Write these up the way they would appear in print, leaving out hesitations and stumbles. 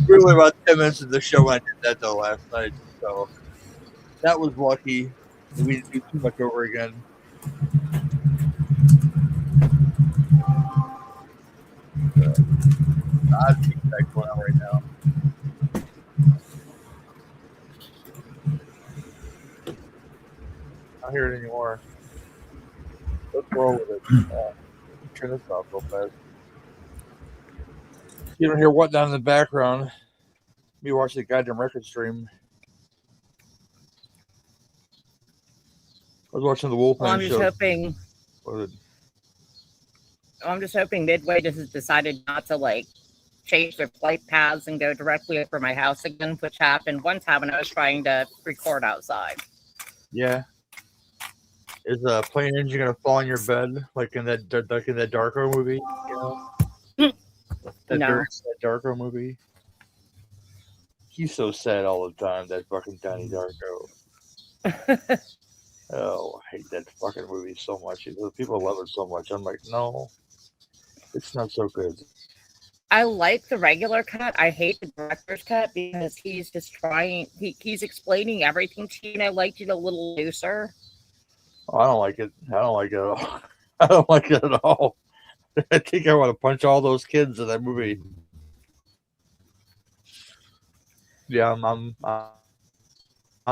We were about 10 minutes of the show when I did that though last night, so that was lucky. We didn't do too much over again. Odd feedback going on right now. I don't hear it anymore. Let's roll with it. Turn this off real fast. You don't hear what down in the background. Me watching the goddamn record stream. I was watching the Wolfman I'm just show. hoping. I'm just hoping Midway just has decided not to like change their flight paths and go directly over my house again, which happened one time when I was trying to record outside. Yeah. Is a plane engine gonna fall on your bed like in that Darko movie? You know? That No. very sad Darko movie. He's so sad all the time. That fucking Donnie Darko. Oh, I hate that fucking movie so much. People love it so much. I'm like, no, it's not so good. I like the regular cut. I hate the director's cut because he's just trying. He's explaining everything to you, and I liked it a little looser. Oh, I don't like it. I don't like it at all. I don't like it at all. I think I want to punch all those kids in that movie. Yeah, I'm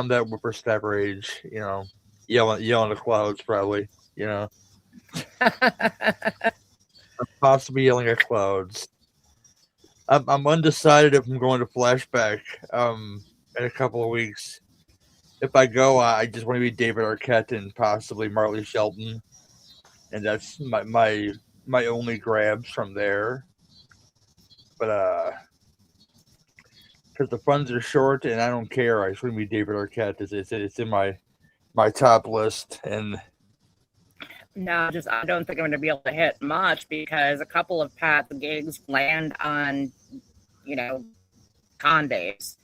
that whippersnapper age, you know, yelling at clouds, probably, you know. I'm possibly yelling at clouds. I'm undecided if I'm going to flashback in a couple of weeks. If I go, I just want to be David Arquette and possibly Marley Shelton, and that's my only grabs from there. But because the funds are short and I don't care, I just want to be David Arquette. It's in my top list, and No, just I don't think I'm going to be able to hit much because a couple of Pat gigs land on, con days.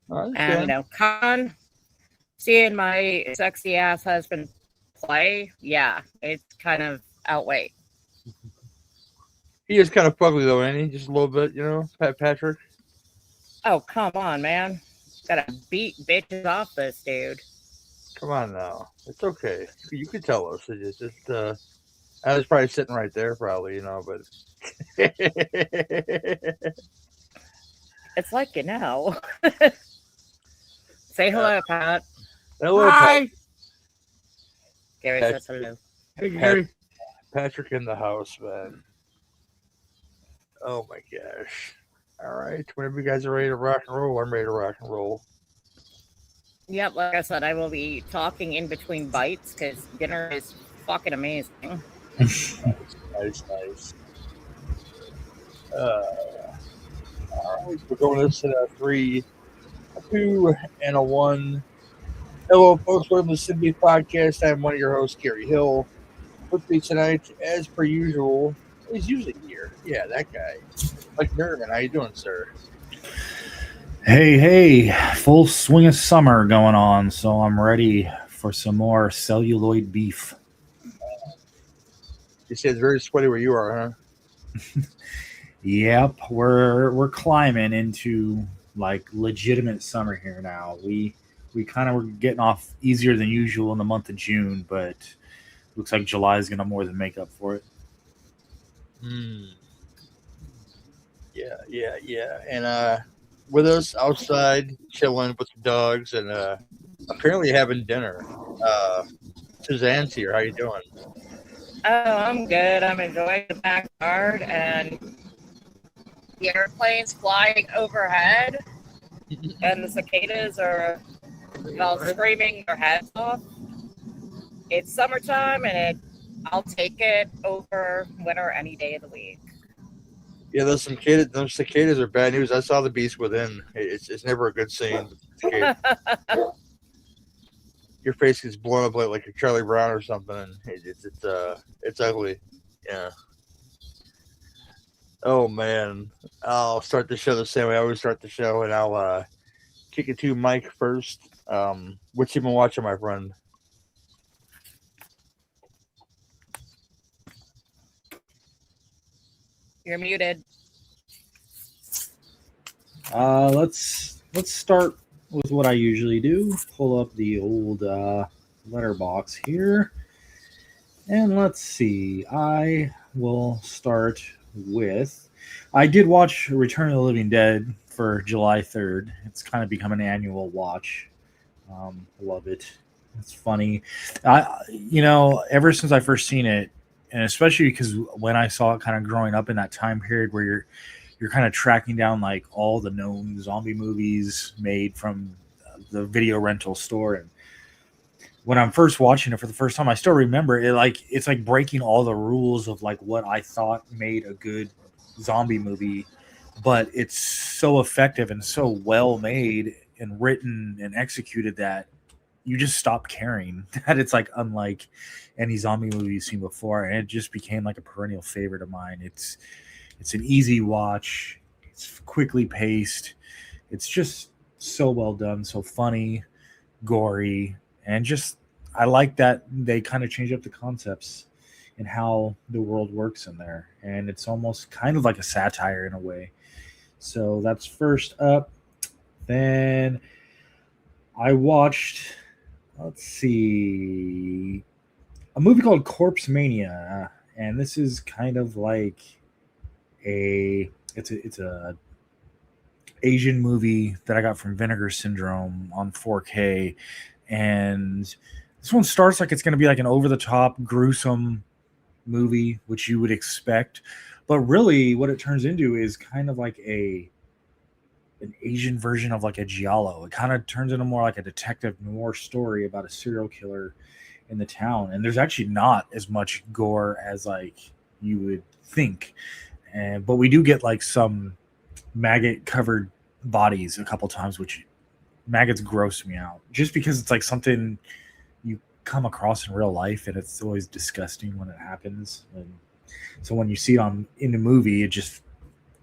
And, seeing my sexy ass husband play, yeah, it's kind of outweighed. He is kind of fugly though, ain't he? Just a little bit, Patrick. Oh, come on, man. Gotta beat bitches off this dude. Come on now. It's okay. You could tell us. It's just I was probably sitting right there, probably, but it's like Say hello, Pat. Hello, hi. Pat. Gary says hello. Hey, Gary. Patrick in the house, man. Oh my gosh. All right. Whenever you guys are ready to rock and roll, I'm ready to rock and roll. Yep, like I said, I will be talking in between bites because dinner is fucking amazing. Nice. All right. We're going to set a 3, a 2, and a 1. Hello, folks. Welcome to the Sydney Podcast. I'm one of your hosts, Gary Hill. With me tonight, as per usual, he's usually here. Yeah, that guy. Mike Merriman, how you doing, sir? Hey, full swing of summer going on, so I'm ready for some more celluloid beef. You say it's very sweaty where you are, huh? Yep, we're climbing into like legitimate summer here now. We kind of were getting off easier than usual in the month of June, but looks like July is going to more than make up for it. Yeah. And with us outside, chilling with the dogs, and apparently having dinner. Suzanne's here. How you doing? Oh, I'm good. I'm enjoying the backyard and the airplanes flying overhead, and the cicadas are screaming their heads off. It's summertime, and I'll take it over winter any day of the week. Yeah, those cicadas are bad news. I saw the beast within. It's never a good scene. Your face gets blown up like a Charlie Brown or something, and it's ugly. Yeah. Oh man, I'll start the show the same way I always start the show, and I'll kick it to Mike first. What you been watching, my friend? You're muted. Let's start with what I usually do. Pull up the old letterbox here, and let's see. I will start with. I did watch Return of the Living Dead for July 3rd. It's kind of become an annual watch. Love it. It's funny. Ever since I first seen it, and especially because when I saw it kind of growing up in that time period where you're kind of tracking down like all the known zombie movies made from the video rental store. And when I'm first watching it for the first time, I still remember it. Like, it's like breaking all the rules of like what I thought made a good zombie movie, but it's so effective and so well made and written and executed that you just stop caring that it's like unlike any zombie movie you've seen before. And it just became like a perennial favorite of mine. It's an easy watch. It's quickly paced. It's just so well done, so funny, gory, and just I like that they kind of change up the concepts and how the world works in there. And it's almost kind of like a satire in a way. So that's first up. Then I watched, let's see, a movie called Corpse Mania. And this is kind of like it's a Asian movie that I got from Vinegar Syndrome on 4K, and this one starts like it's going to be like an over-the-top gruesome movie, which you would expect, but really what it turns into is kind of like an Asian version of like a giallo. It kind of turns into more like a detective noir story about a serial killer in the town, and there's actually not as much gore as like you would think. But we do get like some maggot covered bodies a couple times, which maggots gross me out just because it's like something you come across in real life, and it's always disgusting when it happens. And so when you see it in the movie, it just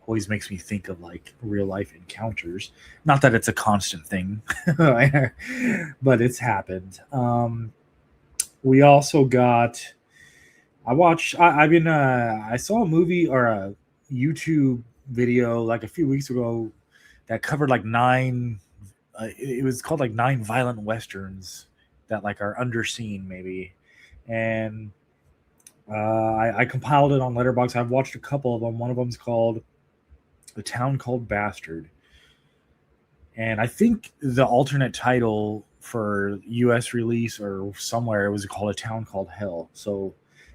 always makes me think of like real life encounters. Not that it's a constant thing, but it's happened. We also got. I saw a movie or a YouTube video like a few weeks ago that covered like 9. It was called like 9 violent westerns that like are underseen maybe, and I compiled it on Letterboxd. I've watched a couple of them. One of them's called A Town Called Bastard, and I think the alternate title for U.S. release or somewhere it was called A Town Called Hell. So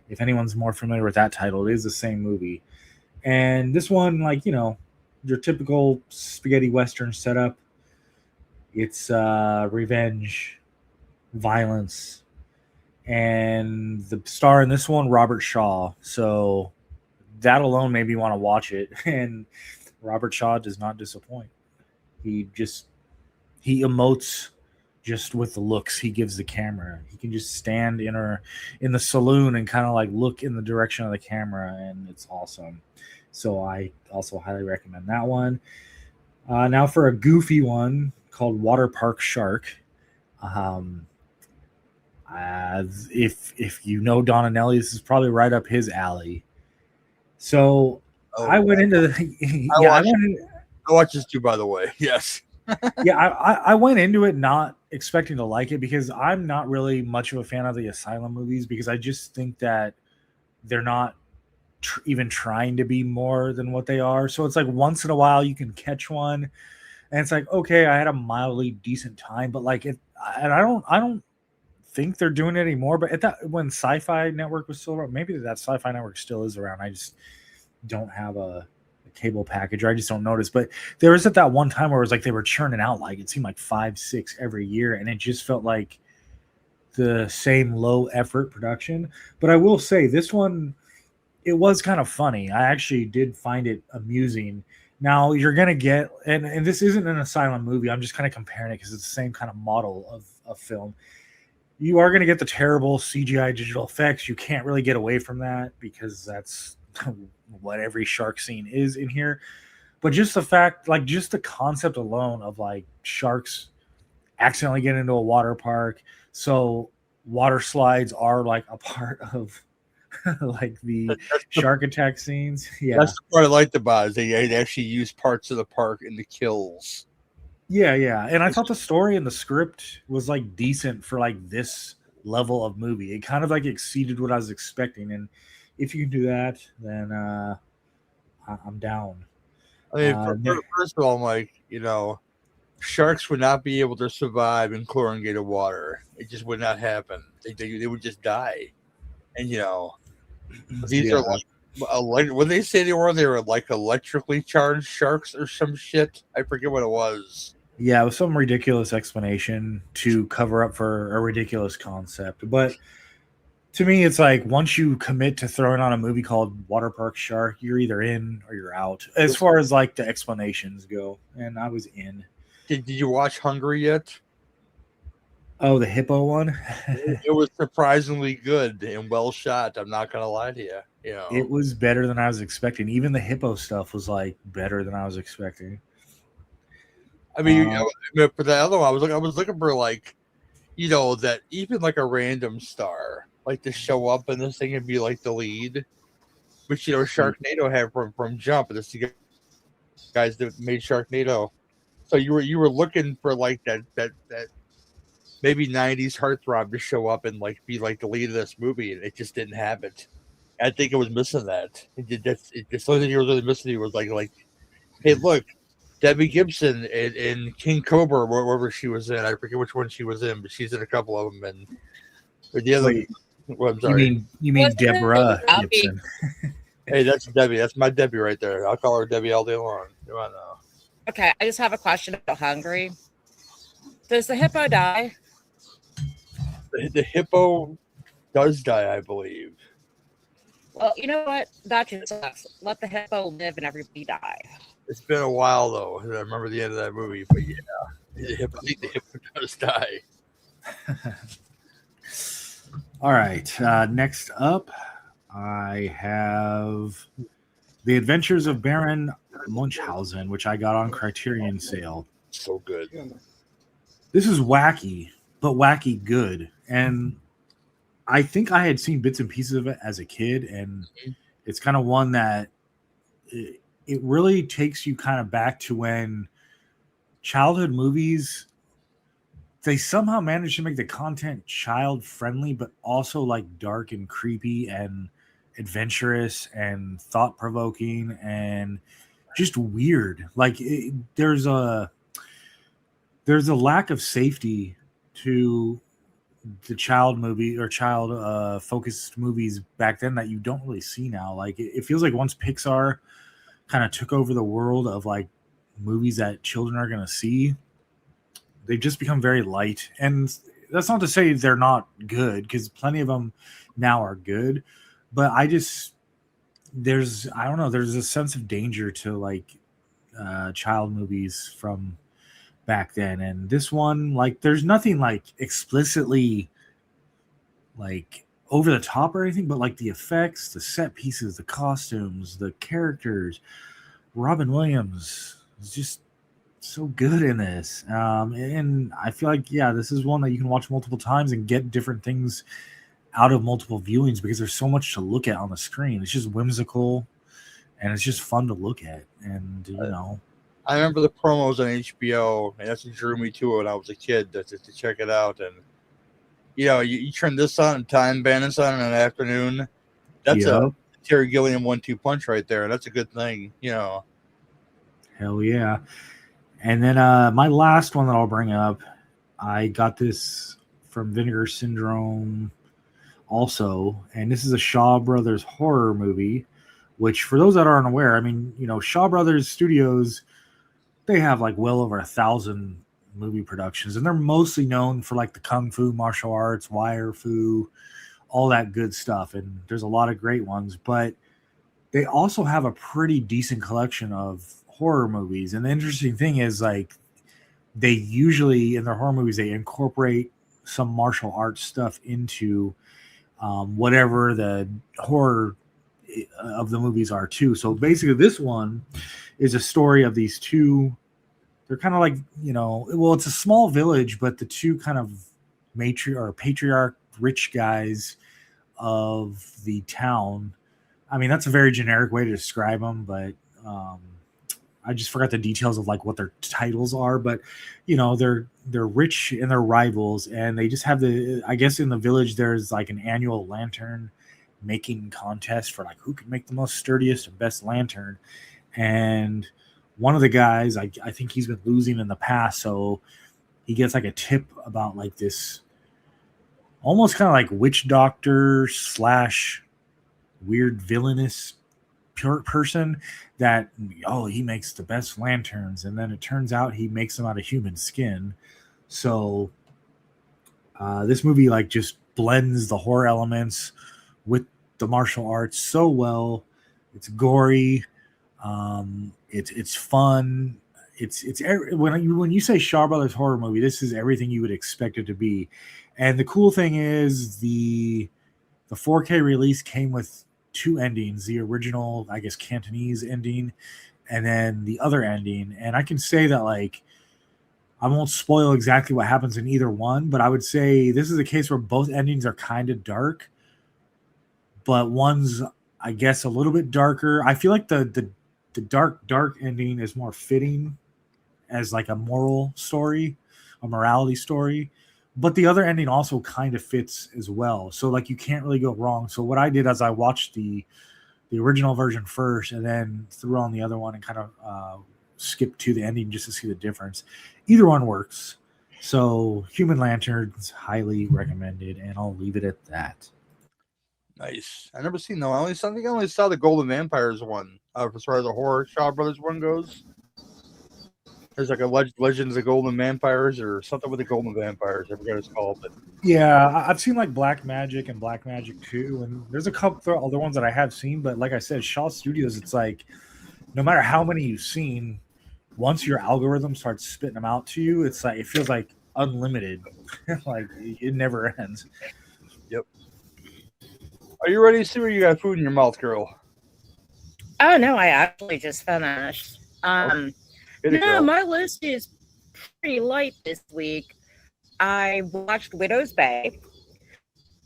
if anyone's more familiar with that title, it is the same movie. And this one, like, your typical spaghetti western setup. It's revenge, violence, and the star in this one, Robert Shaw. So that alone made me want to watch it. And Robert Shaw does not disappoint. He emotes just with the looks he gives the camera. He can just stand in the saloon and kind of like look in the direction of the camera, and it's awesome. So I also highly recommend that one. Now for a goofy one called Water Park Shark. If you know Donanelli, this is probably right up his alley. So I went into the. I watched this too, by the way. Yes. I went into it not expecting to like it because I'm not really much of a fan of the Asylum movies because I just think that they're not even trying to be more than what they are. So it's like once in a while you can catch one, and it's like, okay, I had a mildly decent time, but like and I don't think they're doing it anymore. But at that when Sci-Fi Network was still around, maybe that Sci-Fi Network still is around. I just don't have a cable package, or I just don't notice. But there was at that one time where it was like they were churning out like it seemed like 5-6 every year, and it just felt like the same low effort production. But I will say this one, it was kind of funny. I actually did find it amusing. Now you're gonna get, and this isn't an Asylum movie, I'm just kind of comparing it because it's the same kind of model of film. You are going to get the terrible CGI digital effects. You can't really get away from that because that's what every shark scene is in here. But just the fact, like just the concept alone of like sharks accidentally get into a water park. So water slides are like a part of like the That's the, shark attack scenes. Yeah, that's the part I liked about it. Is they actually used parts of the park in the kills. yeah. And I thought the story and the script was like decent for like this level of movie. It kind of like exceeded what I was expecting. And if you can do that, then I'm down. I mean, Ne- first of all, I'm like, sharks would not be able to survive in chlorinated water. It just would not happen. They would just die. And these are yeah, like what they say they were. They were like electrically charged sharks or some shit. I forget what it was. yeah, it was some ridiculous explanation to cover up for a ridiculous concept. But to me, it's like once you commit to throwing on a movie called Water Park Shark, you're either in or you're out as far as like the explanations go. And I was in. Did you watch Hungry yet? Oh, the hippo one? It was surprisingly good and well shot. I'm not gonna lie to you. It was better than I was expecting. Even the hippo stuff was like better than I was expecting. I mean, for the other one, I was looking for like, that even like a random star like to show up in this thing and be like the lead, which Sharknado had from Jump. This the guys that made Sharknado. So you were looking for like that maybe '90s heartthrob to show up and like be like the lead of this movie, and it just didn't happen. I think it was missing that. The only thing you were really missing was like, hey, look, Debbie Gibson in King Cobra, wherever she was in. I forget which one she was in, but she's in a couple of them. And the other, Wait, well, I'm sorry. you mean Wasn't it Deborah Debbie? Gibson? Hey, that's Debbie. That's my Debbie right there. I'll call her Debbie all day long. You want to know? Okay, I just have a question about Hungry. Does the hippo die? The hippo does die, I believe. Well, you know what? That just sucks. Let the hippo live and everybody die. It's been a while though. I remember the end of that movie, but yeah, I think the hippo does die. All right. Next up, I have The Adventures of Baron Munchausen, which I got on Criterion sale. So good. This is wacky, but wacky good. And I think I had seen bits and pieces of it as a kid, and it's kind of one that it really takes you kind of back to when childhood movies, they somehow managed to make the content child friendly, but also like dark and creepy and adventurous and thought provoking and just weird. Like there's a lack of safety to the child movie or child focused movies back then that you don't really see now. Like it feels like once Pixar kind of took over the world of like movies that children are going to see, they've just become very light. And that's not to say they're not good, because plenty of them now are good, but there's a sense of danger to like child movies from back then. And this one, like, there's nothing like explicitly like over the top or anything, but like the effects, the set pieces, the costumes, the characters, Robin Williams is just so good in this. And I feel like, yeah, this is one that you can watch multiple times and get different things out of multiple viewings, because there's so much to look at on the screen. It's just whimsical and it's just fun to look at. And I remember the promos on HBO, and that's what drew me to it when I was a kid, to check it out. And you turn this on and Time Bandits on in an afternoon. That's a Terry Gilliam 1-2 punch right there, and that's a good thing. Hell yeah. And then my last one that I'll bring up, I got this from Vinegar Syndrome also, and this is a Shaw Brothers horror movie, which, for those that aren't aware, I mean, Shaw Brothers Studios, they have like well over 1,000 movie productions, and they're mostly known for like the kung fu, martial arts, wire fu, all that good stuff. And there's a lot of great ones, but they also have a pretty decent collection of horror movies. And the interesting thing is, like, they usually in their horror movies, they incorporate some martial arts stuff into whatever the horror of the movies are too. So basically this one is a story of these two, they're kind of like, it's a small village, but the two kind of patriarch rich guys of the town. I mean, that's a very generic way to describe them, but I just forgot the details of like what their titles are. But you know, they're rich and they're rivals, and they just have the. I guess in the village there's like an annual lantern making contest for like who can make the most sturdiest and best lantern. And one of the guys, I think he's been losing in the past, so he gets like a tip about like this almost kind of like witch doctor slash weird villainous person that he makes the best lanterns, and then it turns out he makes them out of human skin. So this movie like just blends the horror elements with the martial arts so well. It's gory, it's fun. It's when you say Shaw Brothers horror movie, this is everything you would expect it to be. And the cool thing is the 4K release came with two endings: the original, I guess, Cantonese ending, and then the other ending. And I can say that like I won't spoil exactly what happens in either one, but I would say this is a case where both endings are kind of dark, but one's, I guess, a little bit darker. I feel like the dark ending is more fitting as like a moral story, a morality story. But the other ending also kind of fits as well. So like you can't really go wrong. So what I did is I watched the original version first and then threw on the other one and kind of skipped to the ending just to see the difference. Either one works. So Human Lanterns, highly recommended, and I'll leave it at that. Nice. I never seen though. I only saw the Golden Vampires one. As far as the horror Shaw Brothers one goes, there's like a Legends of Golden Vampires or something with the Golden Vampires. I forgot what it's called, but yeah, I've seen like Black Magic and Black Magic 2, and there's a couple other ones that I have seen. But like I said, Shaw Studios, it's like no matter how many you've seen, once your algorithm starts spitting them out to you, it's like it feels like unlimited. Like it never ends. Yep. Are you ready to see where you got food in your mouth, girl? Oh no, I actually just finished. My list is pretty light this week. I watched Widow's Bay,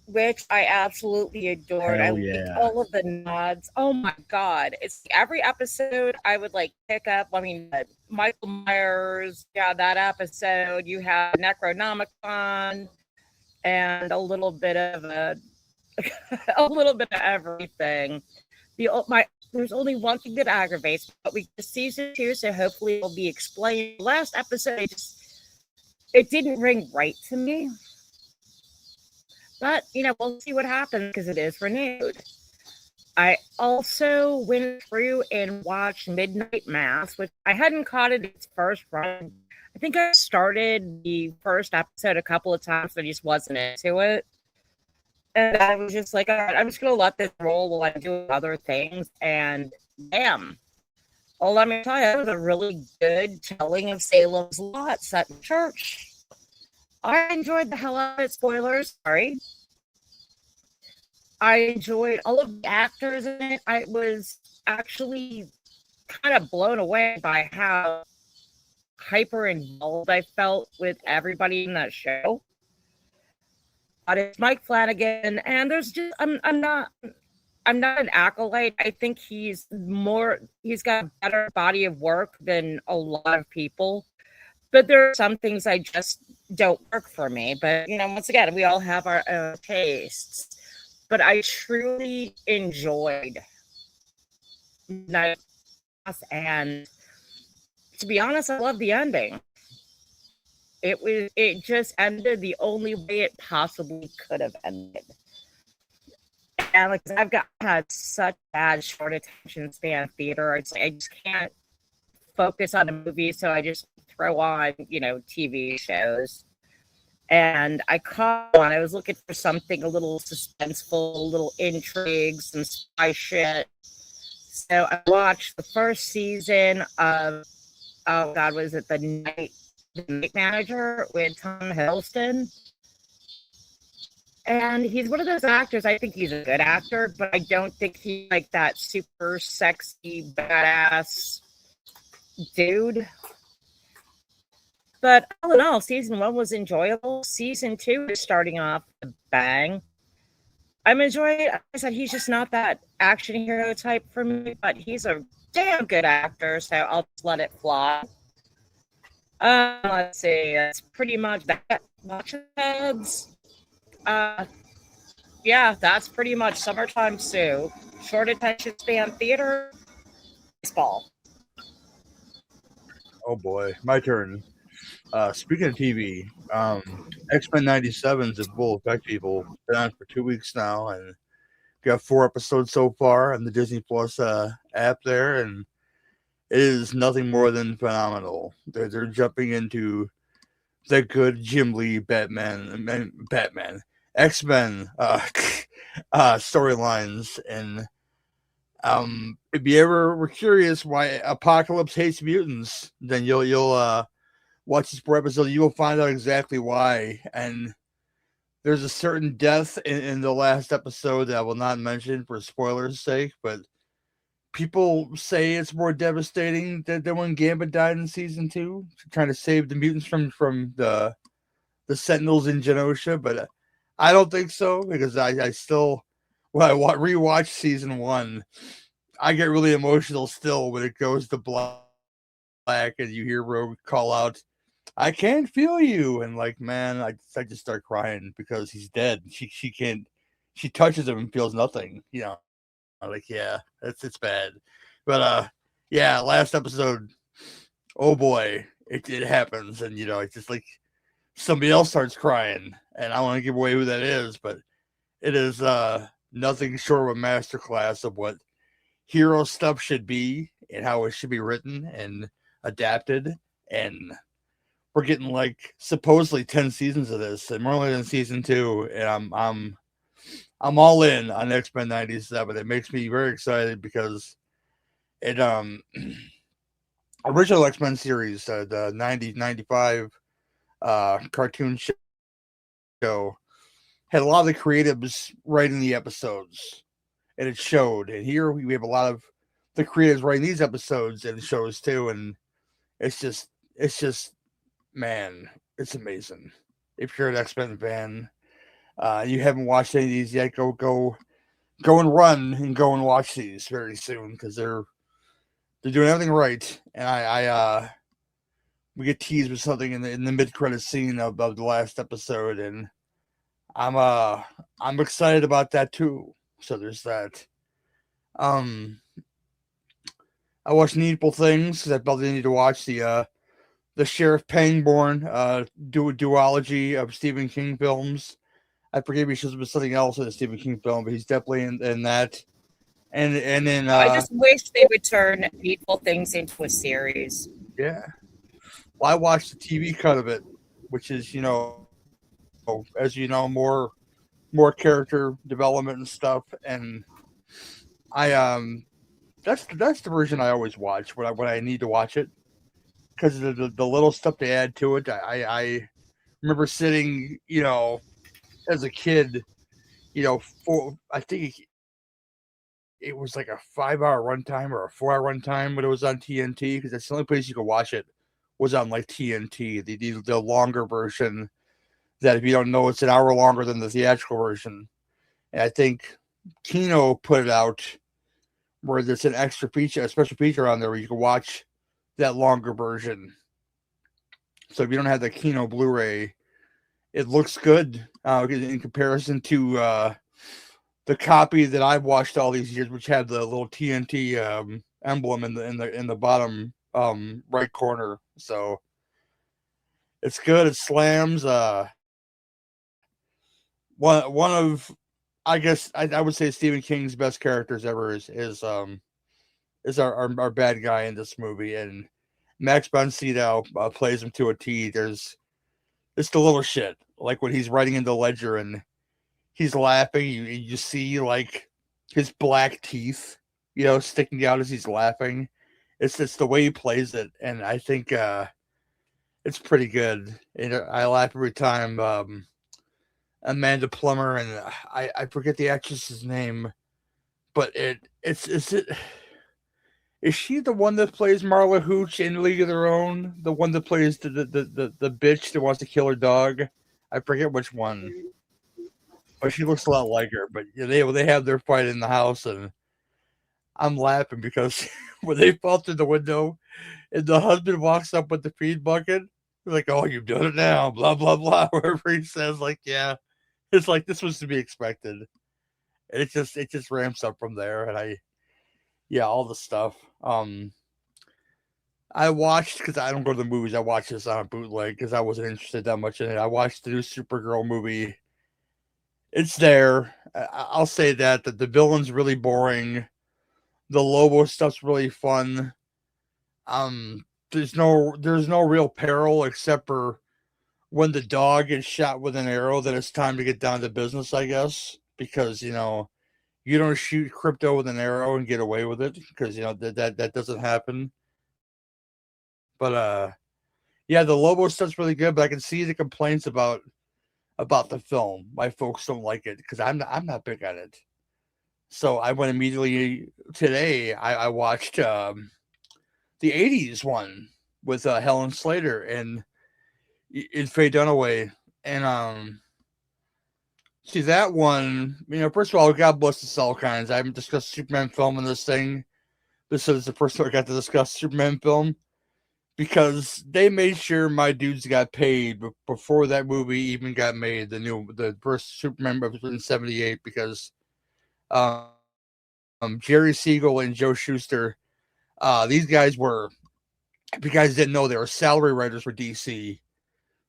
which I absolutely adored. Hell I yeah. liked all of the nods. Oh my god. It's every episode I would like pick up. I mean, Michael Myers, yeah, that episode. You have Necronomicon and a little bit of a little bit of everything. There's only one thing that aggravates, but we get season 2, so hopefully it'll be explained. Last episode, it didn't ring right to me. But, we'll see what happens because it is renewed. I also went through and watched Midnight Mass, which I hadn't caught it its first run. I think I started the first episode a couple of times, but I just wasn't into it. And I was just like, all right, I'm just going to let this roll while I'm doing other things. And bam. Well, let me tell you, it was a really good telling of Salem's Lot set in church. I enjoyed the hell out of it. Spoilers, sorry. I enjoyed all of the actors in it. I was actually kind of blown away by how hyper involved I felt with everybody in that show. But it's Mike Flanagan, and there's just I'm not an acolyte. I think he's got a better body of work than a lot of people. But there are some things I just don't work for me. But once again, we all have our own tastes. But I truly enjoyed Night, and to be honest, I love the ending. It just ended the only way it possibly could have ended. And like I've had such bad short attention span theater. It's like I just can't focus on a movie, so I just throw on, TV shows. And I caught one. I was looking for something a little suspenseful, a little intrigue, some spy shit. So I watched the first season of, oh God, was it The Night Manager with Tom Hiddleston? And he's one of those actors, I think he's a good actor, but I don't think he's like that super sexy, badass dude. But all in all, season 1 was enjoyable. Season 2 is starting off with a bang. I'm enjoying it. I said he's just not that action hero type for me, but he's a damn good actor, so I'll just let it fly. Let's see. It's pretty much that. Watch heads. Yeah, that's pretty much summertime Sue. Short attention span theater, baseball. Oh boy, my turn. Speaking of TV, X-Men 97's at full effect, people. Been on for 2 weeks now, and got 4 episodes so far on the Disney Plus app there, and it is nothing more than phenomenal. They're jumping into the good Jim Lee Batman X-Men storylines, and if you ever were curious why Apocalypse hates mutants, then you'll watch this 4 episodes. You will find out exactly why. And there's a certain death in the last episode that I will not mention for spoilers' sake, but people say it's more devastating than when Gambit died in season 2, trying to save the mutants from the Sentinels in Genosha. But I don't think so, because I still, when I rewatch season 1, I get really emotional still when it goes to black and you hear Rogue call out, "I can't feel you," and like, man, I just start crying because he's dead. She can't. She touches him and feels nothing. I'm like, yeah, it's bad. But yeah, last episode, oh boy, it happens, and it's just like somebody else starts crying, and I want to give away who that is, but it is nothing short of a masterclass of what hero stuff should be and how it should be written and adapted. And we're getting like supposedly 10 seasons of this, and more than season 2, and I'm all in on X-Men 97. It makes me very excited because it original X-Men series, the 95 cartoon show, had a lot of the creatives writing the episodes, and it showed. And here we have a lot of the creatives writing these episodes, and it shows too. And it's just man, it's amazing. If you're an X-Men fan, you haven't watched any of these yet, go and run and go and watch these very soon, because they're doing everything right. And we get teased with something in the mid-credit scene of the last episode, and I'm excited about that too. So there's that. I watched Needful Things because I felt I need to watch the Sheriff Pangborn duology of Stephen King films. I forget if he shows up with something else in a Stephen King film, but he's definitely in that. And then I just wish they would turn Needful Things into a series. Yeah. Well, I watched the TV cut of it, which is, as you know, more character development and stuff. And I that's the version I always watch when I need to watch it, because of the little stuff they add to it. I remember sitting, as a kid, I think it was like a 5-hour runtime or a 4-hour runtime when it was on TNT, because that's the only place you could watch it was on like TNT, the longer version. That, if you don't know, it's an hour longer than the theatrical version. And I think Kino put it out where there's an extra feature, a special feature on there where you can watch that longer version. So if you don't have the Kino Blu-ray, it looks good in comparison to the copy that I've watched all these years, which had the little TNT emblem in the bottom right corner. So it's good. It slams. One of, I guess I would say, Stephen King's best characters ever is our bad guy in this movie, and Max von Sydow plays him to a T. There's it's the little shit, like when he's writing in the ledger and he's laughing. You see like his black teeth, sticking out as he's laughing. It's the way he plays it, and I think it's pretty good. And I laugh every time. Amanda Plummer, and I forget the actress's name, but is she the one that plays Marla Hooch in League of Their Own? The one that plays the bitch that wants to kill her dog? I forget which one. but she looks a lot like her. But they have their fight in the house, and I'm laughing because when they fall through the window, and the husband walks up with the feed bucket, like, "Oh, you've done it now," blah blah blah. Whatever he says, like, yeah, it's like this was to be expected. And it just ramps up from there, and all the stuff. I watched because I don't go to the movies. I watched this on a bootleg because I wasn't interested that much in it. I watched the new Supergirl movie. It's there. I'll say that the villain's really boring. The Lobo stuff's really fun. There's no real peril except for when the dog gets shot with an arrow. Then it's time to get down to business, I guess, because you don't shoot Crypto with an arrow and get away with it because that doesn't happen. But yeah, the Lobo stuff's really good, but I can see the complaints about the film. My folks don't like it because I'm not big on it. So I went immediately today. I watched the '80s one with Helen Slater and Faye Dunaway, and see that one. First of all, God bless the cell kinds. I haven't discussed Superman film in this thing. This is the first time I got to discuss Superman film. Because they made sure my dudes got paid before that movie even got made. The first Superman was in '78 because Jerry Siegel and Joe Shuster, these guys were, if you guys didn't know, they were salary writers for DC.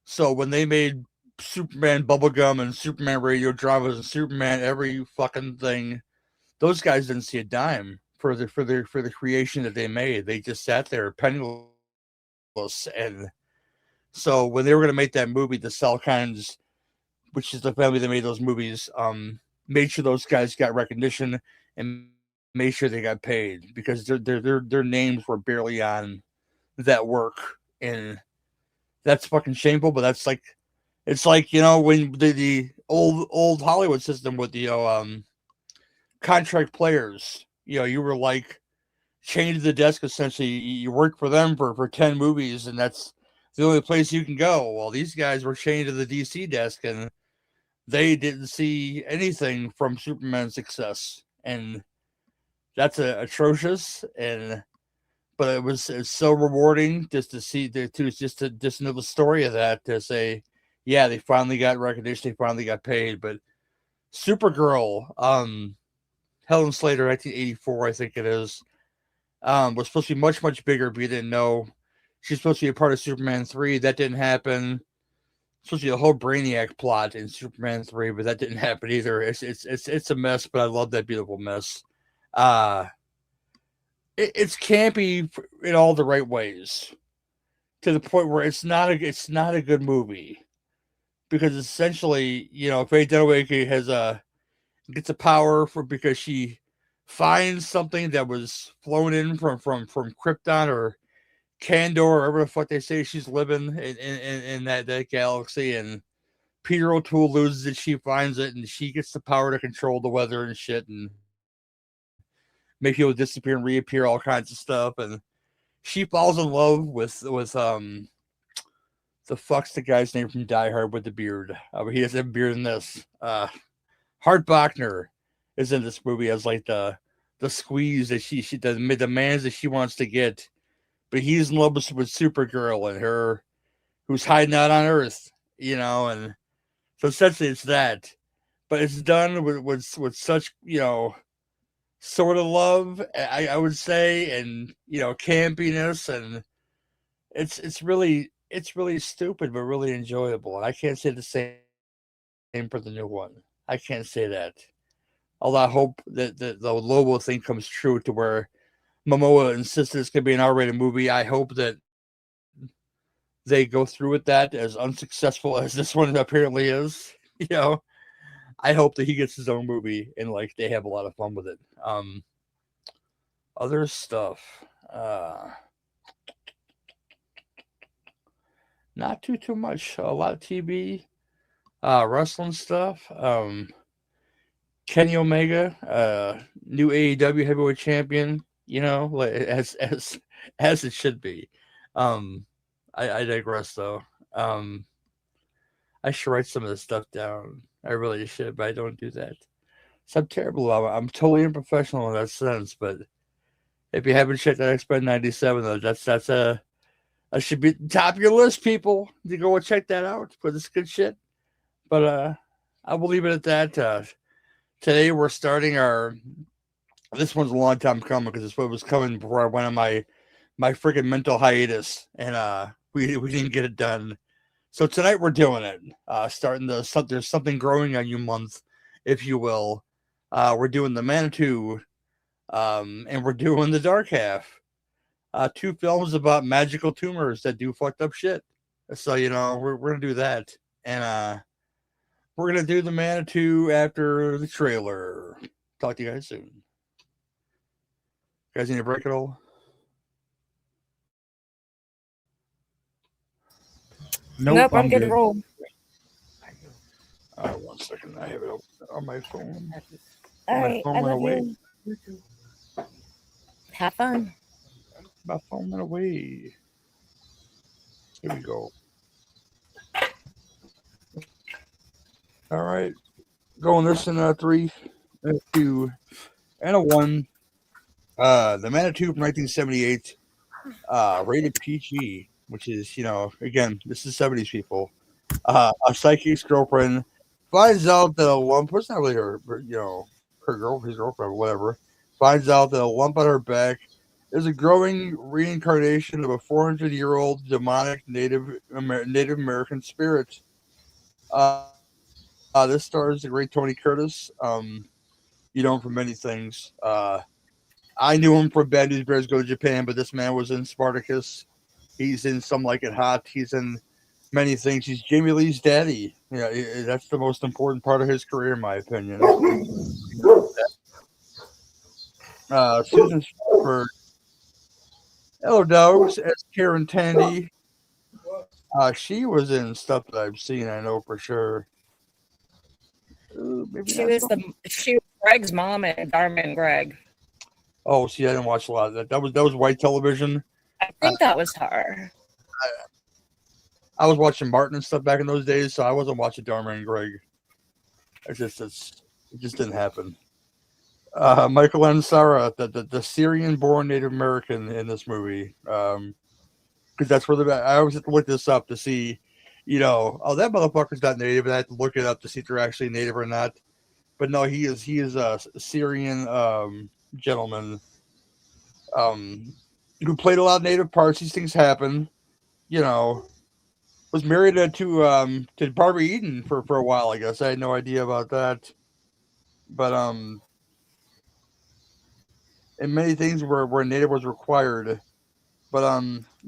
So when they made Superman Bubblegum and Superman Radio Dramas and Superman every fucking thing, those guys didn't see a dime for the creation that they made. They just sat there penniless. And so when they were going to make that movie, the Salkinds, which is the family that made those movies, made sure those guys got recognition and made sure they got paid because their names were barely on that work, and that's fucking shameful. But that's like, it's like when the old Hollywood system with the contract players, you were like chained to the desk essentially. You worked for them for 10 movies, and that's the only place you can go. Well, these guys were chained to the DC desk, and they didn't see anything from Superman's success, and that's atrocious. But it's so rewarding just to see just to know the story of that, to say, yeah, they finally got recognition, they finally got paid. But Supergirl, Helen Slater, 1984, I think it is. Was supposed to be much, much bigger, but you didn't know. She's supposed to be a part of Superman 3. That didn't happen. Supposed to be a whole Brainiac plot in Superman 3, but that didn't happen either. It's a mess, but I love that beautiful mess. It's campy in all the right ways, to the point where it's not a good movie, because essentially, Faye Dunaway gets a power because she finds something that was flown in from Krypton or Kandor, or wherever the fuck they say she's living in that galaxy, and Peter O'Toole loses it, she finds it, and she gets the power to control the weather and shit, and make people disappear and reappear, all kinds of stuff, and she falls in love with the fuck's the guy's name from Die Hard with the beard. He doesn't have a beard in this. Hart Bachner is in this movie as like the squeeze that she the demands that she wants to get, but he's in love with Supergirl and her, who's hiding out on Earth, and so essentially it's that, but it's done with such sort of love, I would say, and campiness, and it's really stupid but really enjoyable, and I can't say the same for the new one. I can't say that. Although I hope that the Lobo thing comes true, to where Momoa insists it's going to be an R-rated movie. I hope that they go through with that, as unsuccessful as this one apparently is. I hope that he gets his own movie and like they have a lot of fun with it. Other stuff. Not too much. A lot of TV. Wrestling stuff. Kenny Omega, new AEW heavyweight champion, as it should be. I digress though. I should write some of this stuff down. I really should, but I don't do that. So I'm terrible. I'm totally unprofessional in that sense. But if you haven't checked out X-Men '97, though, that should be at the top of your list, people. You go and check that out. But it's good shit. But I will leave it at that. Today we're starting our. This one's a long time coming because this one was coming before I went on my freaking mental hiatus, and we didn't get it done. So tonight we're doing it. Starting there's something growing on you month, if you will. We're doing the Manitou, and we're doing the Dark Half. Two films about magical tumors that do fucked up shit. So we're gonna do that, and we're gonna do the Manitou after the trailer. Talk to you guys soon. You guys need a break at all? Nope, I'm good to roll. 1 second. I have it open on my phone. All right, I love you. Have fun. My phone went away. Here we go. All right. Going this in 3, 2, and a 1. The Manitou from 1978, rated PG, which is, again, this is 70s people. A psychic's girlfriend finds out that a lump, it's not really her his girlfriend, or whatever, finds out that a lump on her back is a growing reincarnation of a 400-year-old demonic Native American spirit. This stars the great Tony Curtis. You know him from many things. I knew him from Bad News Bears Go to Japan, but this man was in Spartacus. He's in Some Like It Hot. He's in many things. He's Jamie Lee's daddy. Yeah, that's the most important part of his career, in my opinion. Susan Strasberg. Hello, dogs. As Karen Tandy. She was in stuff that I've seen, I know for sure. She was Greg's mom and Dharma and Greg. Oh, see, I didn't watch a lot of that. That was white television. I think that was her. I was watching Martin and stuff back in those days, so I wasn't watching Dharma and Greg. It just didn't happen. Michael Ansara, the Syrian-born Native American in this movie, because that's where I always have to look this up to see, that motherfucker's not Native, and I have to look it up to see if they're actually Native or not. But no, he is a Syrian gentleman who played a lot of Native parts. These things happen, was married to Barbara Eden for a while, I guess. I had no idea about that. But and many things where Native was required. But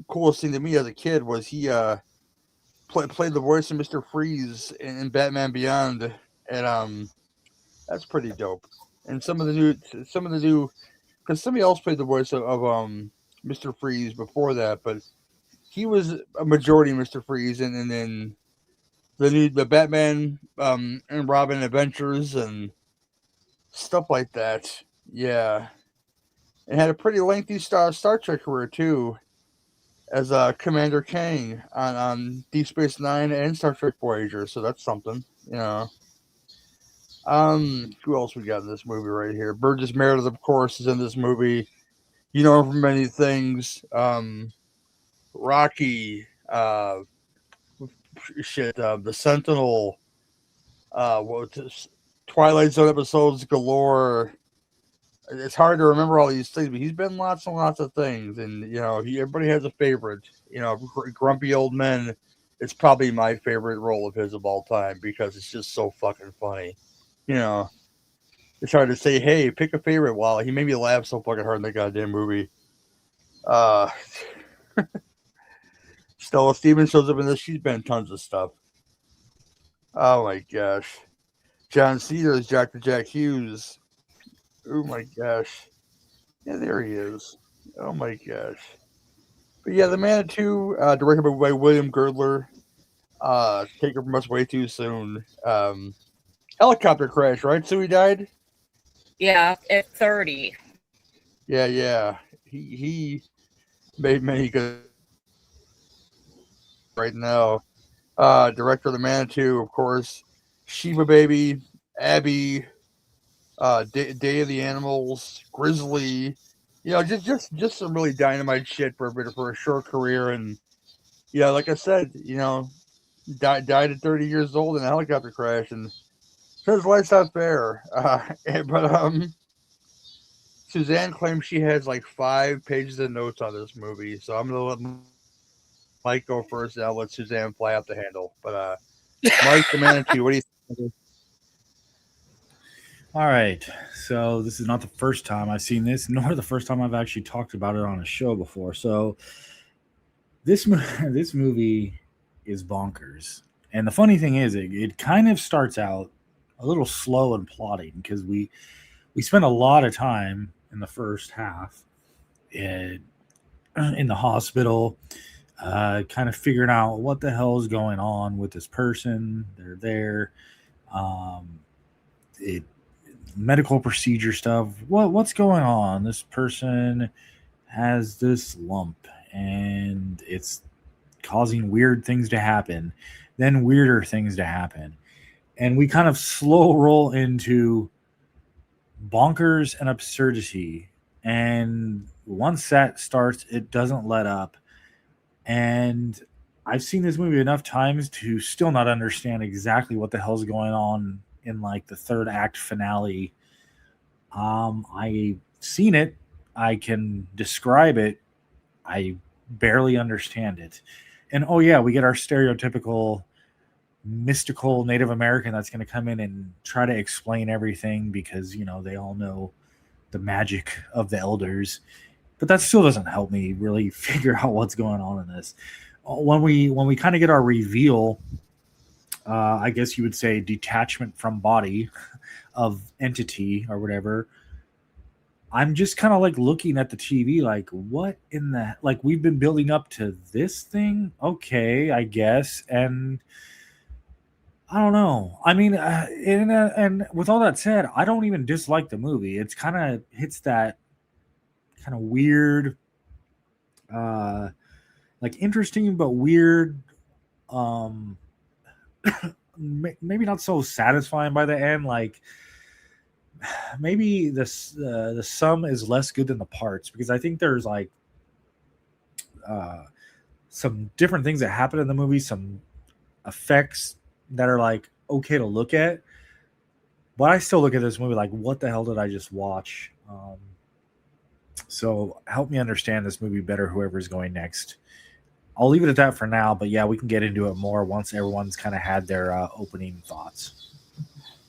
coolest thing to me as a kid was he played the voice of Mr. Freeze in Batman Beyond, and that's pretty dope. And some of the new, because somebody else played the voice of Mr. Freeze before that, but he was a majority Mr. Freeze, and then the Batman and Robin adventures and stuff like that. Yeah, and had a pretty lengthy Star Trek career too, as Commander Kang on Deep Space Nine and Star Trek Voyager. So that's something, Who else we got in this movie right here? Burgess Meredith, of course, is in this movie. You know him from many things. Rocky, The Sentinel, Twilight Zone episodes galore. It's hard to remember all these things, but he's been lots and lots of things, and everybody has a favorite. Grumpy Old Men. It's probably my favorite role of his of all time because it's just so fucking funny. It's hard to say, hey, pick a favorite. Wow, he made me laugh so fucking hard in the goddamn movie. Stella Stevens shows up in this. She's been in tons of stuff. Oh my gosh. John Cena is Dr. Jack Hughes. Oh my gosh. Yeah, there he is. Oh my gosh. But yeah, the Manitou, directed by William Girdler. Taken from us way too soon. Helicopter crash, right? So he died? Yeah, at 30. Yeah. He made many good right now. director of the Manitou, of course, Shiva Baby, Abby, Day of the Animals, Grizzly. Just some really dynamite shit for a short career, and like I said, died at 30 years old in a helicopter crash, and says life's not fair. But Suzanne claims she has like 5 pages of notes on this movie, so I'm gonna let Mike go first, and I'll let Suzanne fly out the handle. But Mike, the Manitou, what do you think? All right. So this is not the first time I've seen this, nor the first time I've actually talked about it on a show before. So this movie is bonkers. And the funny thing is, it kind of starts out a little slow and plotting because we spend a lot of time in the first half in the hospital, kind of figuring out what the hell is going on with this person. They're there. Medical procedure stuff. What's going on? This person has this lump and it's causing weird things to happen, then weirder things to happen. And we kind of slow roll into bonkers and absurdity. And once that starts, it doesn't let up. And I've seen this movie enough times to still not understand exactly what the hell's going on in like the third act finale. I've seen it. I can describe it. I barely understand it. And oh yeah, we get our stereotypical mystical Native American that's going to come in and try to explain everything because, they all know the magic of the elders. But that still doesn't help me really figure out what's going on in this. When we kind of get our reveal, I guess you would say detachment from body of entity or whatever, I'm just kind of like looking at the TV like, what in the, like, we've been building up to this thing? Okay, I guess. And I don't know. I mean, and with all that said, I don't even dislike the movie. It's kind of hits that kind of weird, like interesting but weird, maybe not so satisfying by the end. Like maybe this the sum is less good than the parts, because I think there's like some different things that happen in the movie, some effects that are like okay to look at, but I still look at this movie like, what the hell did I just watch? So help me understand this movie better, whoever's going next. I'll leave it at that for now, but yeah, we can get into it more once everyone's kind of had their opening thoughts.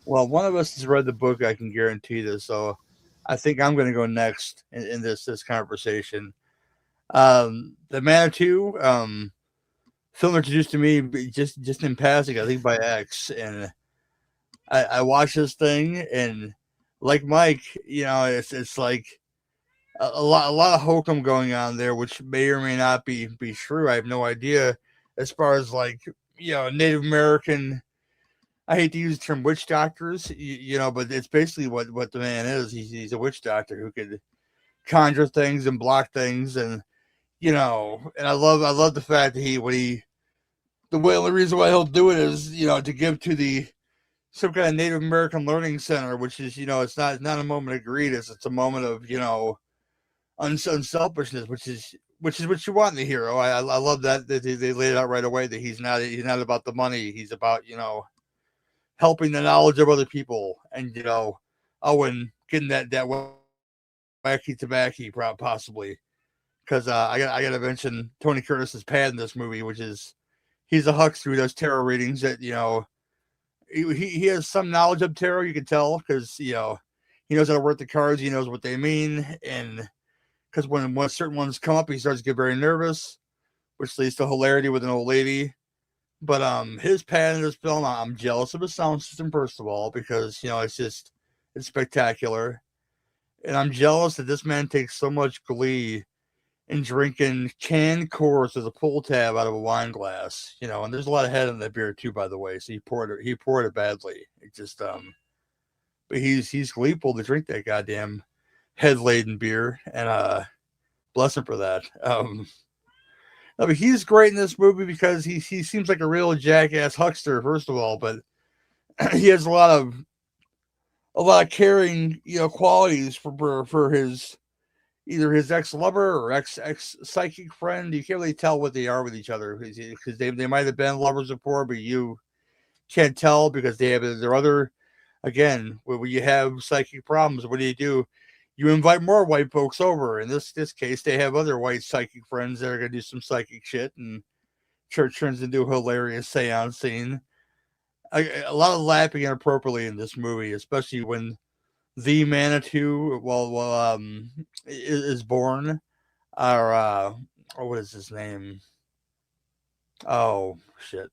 Well, one of us has read the book, I can guarantee this, so I think I'm going to go next in this conversation. The Manitou film introduced to me just in passing, I think by X, and I watched this thing, and like Mike, it's like a lot of hokum going on there, which may or may not be true. I have no idea as far as like Native American. I hate to use the term witch doctors, but it's basically what the man is. He's a witch doctor who could conjure things and block things, and and I love the fact that the only reason why he'll do it is to give to some kind of Native American learning center, which is it's not a moment of greed, it's a moment of unselfishness, which is what you want in the hero. I love that they laid it out right away that he's not about the money. He's about helping the knowledge of other people, and and getting that wacky tobacco possibly, because I gotta mention Tony Curtis's pad in this movie, which is he's a huckster who does tarot readings that he has some knowledge of tarot, you can tell, because he knows how to work the cards, he knows what they mean, and because when certain ones come up, he starts to get very nervous, which leads to hilarity with an old lady. But his pad in this film, I'm jealous of his sound system, first of all, because it's spectacular, and I'm jealous that this man takes so much glee in drinking canned Coors with a pull tab out of a wine glass, and there's a lot of head in that beer too, by the way. So he poured it badly. It just but he's gleeful to drink that goddamn head laden beer, and bless him for that. I mean, he's great in this movie because he seems like a real jackass huckster, first of all, but he has a lot of caring, qualities for his either his ex lover or ex psychic friend. You can't really tell what they are with each other because they might have been lovers before, but you can't tell because they have their other. Again, when you have psychic problems, what do? You invite more white folks over. In this case, they have other white psychic friends that are going to do some psychic shit, and church turns into a hilarious seance scene. A lot of laughing inappropriately in this movie, especially when the Manitou, is born. Or what is his name? Oh shit,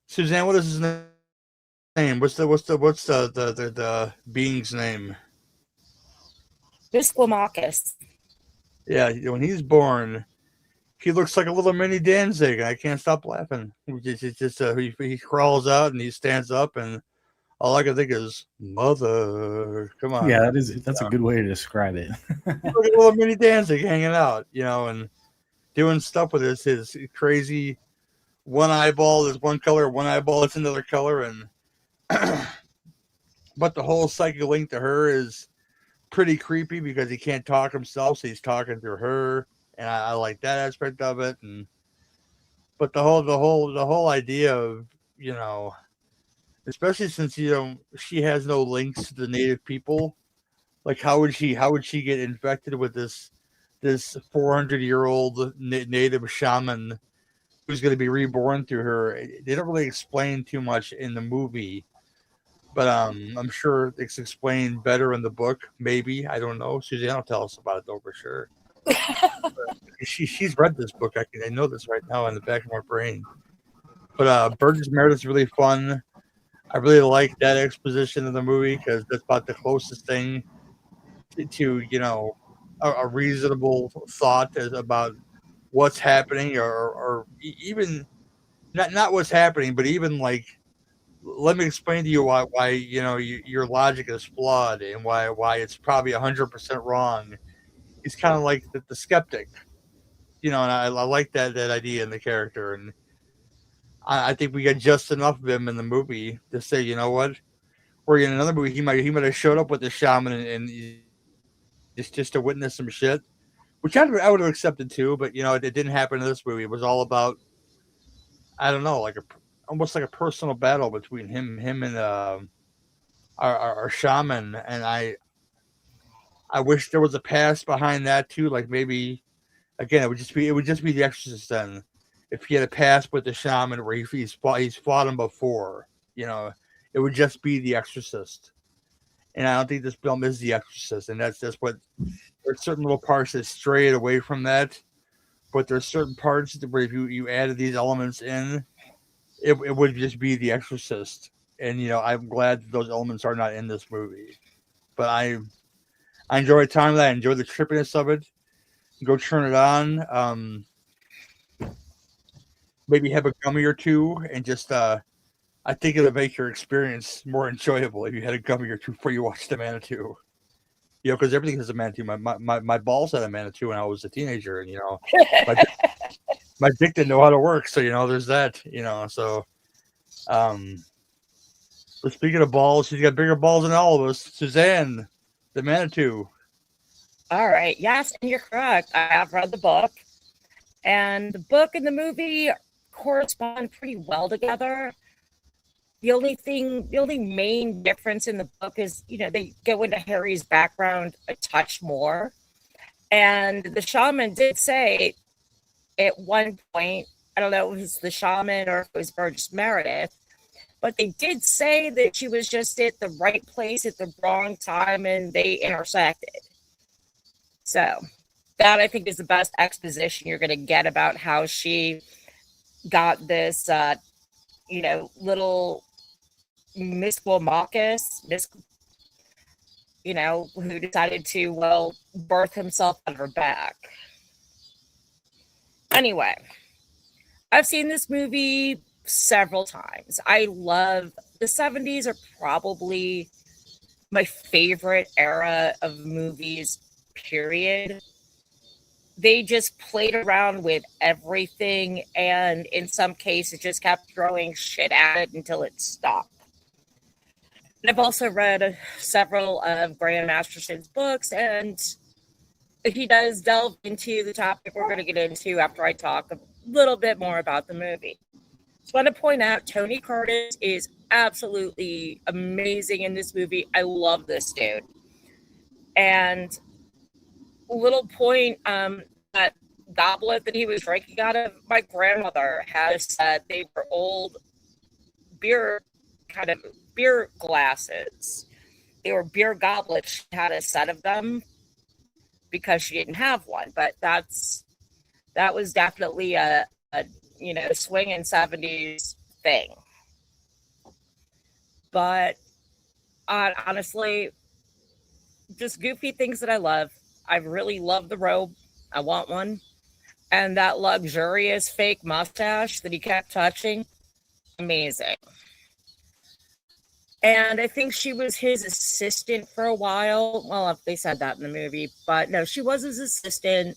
Suzanne. What is his name? What's the being's name? Bisclamacus. Yeah, when he's born, he looks like a little mini Danzig, and I can't stop laughing. He crawls out and he stands up, and all I can think is "Mother." Come on, Yeah, that's a good way to describe it. Look at a little mini Danzig hanging out, and doing stuff with his crazy one eyeball is one color, one eyeball is another color, and but the whole psychic link to her is pretty creepy because he can't talk himself, so he's talking through her, and I like that aspect of it. But the whole idea of especially since she has no links to the native people, like how would she get infected with this 400-year-old native shaman who's going to be reborn through her? They don't really explain too much in the movie. But I'm sure it's explained better in the book. Maybe, I don't know. Suzanne will tell us about it though for sure. She's read this book. I know this right now in the back of my brain. But Burgess Meredith's really fun. I really like that exposition of the movie because that's about the closest thing to a reasonable thought about what's happening, or even not what's happening, but even like, let me explain to you why your logic is flawed and why it's probably 100% wrong. He's kind of like the skeptic, and I like that idea in the character, and I think we got just enough of him in the movie to say, you know what, where in another movie he might have showed up with the shaman and just to witness some shit, which I would have accepted too, but it didn't happen in this movie. It was all about, I don't know, like almost like a personal battle between him and our shaman, and I wish there was a past behind that too. Like maybe again, it would just be The Exorcist then. If he had a past with the shaman where he's fought him before, it would just be The Exorcist. And I don't think this film is The Exorcist, and that's just what there's certain little parts that strayed away from that, but there's certain parts where if you added these elements in, it would just be The Exorcist. And I'm glad that those elements are not in this movie. But I enjoy the time of that. I enjoy the trippiness of it. Go turn it on. Maybe have a gummy or two, and just I think it'll make your experience more enjoyable if you had a gummy or two before you watch the Manitou. Because everything has a Manitou. My balls had a Manitou when I was a teenager, and my dick didn't know how to work, so there's that. So but speaking of balls, she's got bigger balls than all of us. Suzanne, the Manitou. All right. Yes, and you're correct. I have read the book, and the book and the movie correspond pretty well together. The only main difference in the book is, they go into Harry's background a touch more. And the shaman did say at one point, I don't know if it was the shaman or if it was Burgess Meredith, but they did say that she was just at the right place at the wrong time and they intersected. So that, I think, is the best exposition you're going to get about how she got this, little Misclamacus, who decided to, birth himself out of her back. Anyway, I've seen this movie several times. I love the 70s are probably my favorite era of movies, period. they just played around with everything, and in some cases just kept throwing shit at it until it stopped. And I've also read several of Graham Masterson's books, and he does delve into the topic we're going to get into after I talk a little bit more about the movie. Just want to point out Tony Curtis is absolutely amazing in this movie. I love this dude. And a little point, that goblet that he was drinking out of, my grandmother has said they were old beer glasses. They were beer goblets. She had a set of them because she didn't have one. But that was definitely a swinging 70s thing. But honestly, just goofy things that I love. I really love the robe. I want one. And that luxurious fake mustache that he kept touching. Amazing. And I think she was his assistant for a while. Well, they said that in the movie, but no, she was his assistant.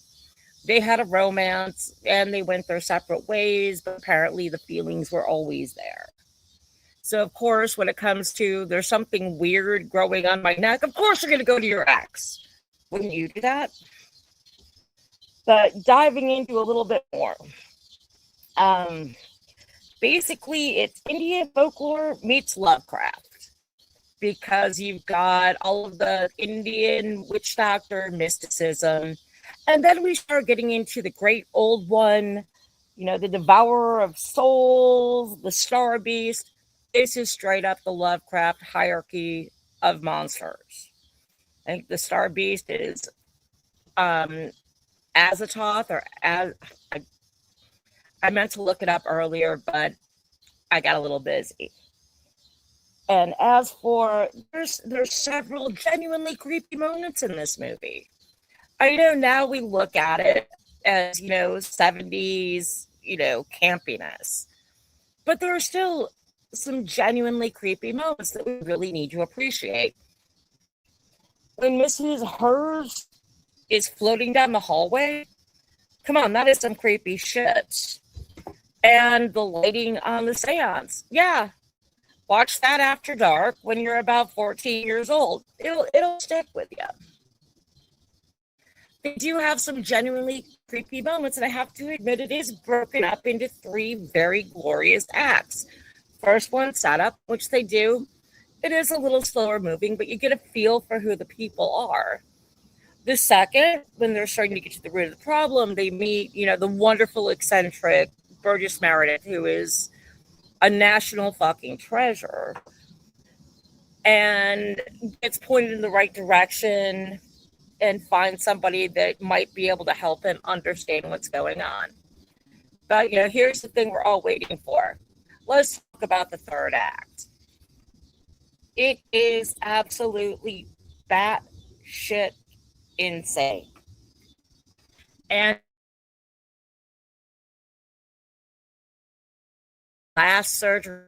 They had a romance and they went their separate ways, but apparently the feelings were always there. So, of course, when it comes to there's something weird growing on my neck, of course you're going to go to your ex. Wouldn't you do that? But diving into a little bit more. Basically, it's Indian folklore meets Lovecraft. Because you've got all of the Indian witch doctor mysticism. And then we start getting into the great old one, the devourer of souls, the star beast. This is straight up the Lovecraft hierarchy of monsters. I think the star beast is Azathoth, or I meant to look it up earlier, but I got a little busy. And as for, there's several genuinely creepy moments in this movie. I know now we look at it as, 70s, campiness. But there are still some genuinely creepy moments that we really need to appreciate. When Mrs. Hers is floating down the hallway, come on, that is some creepy shit. And the lighting on the seance, yeah. Watch that after dark when you're about 14 years old. It'll stick with you. They do have some genuinely creepy moments, and I have to admit it is broken up into 3 very glorious acts. First one, setup, which they do. It is a little slower moving, but you get a feel for who the people are. The second, when they're starting to get to the root of the problem, they meet, the wonderful, eccentric Burgess Meredith, who is a national fucking treasure, and gets pointed in the right direction and finds somebody that might be able to help him understand what's going on. But, here's the thing we're all waiting for. Let's talk about the third act. It is absolutely batshit insane. And last surgery,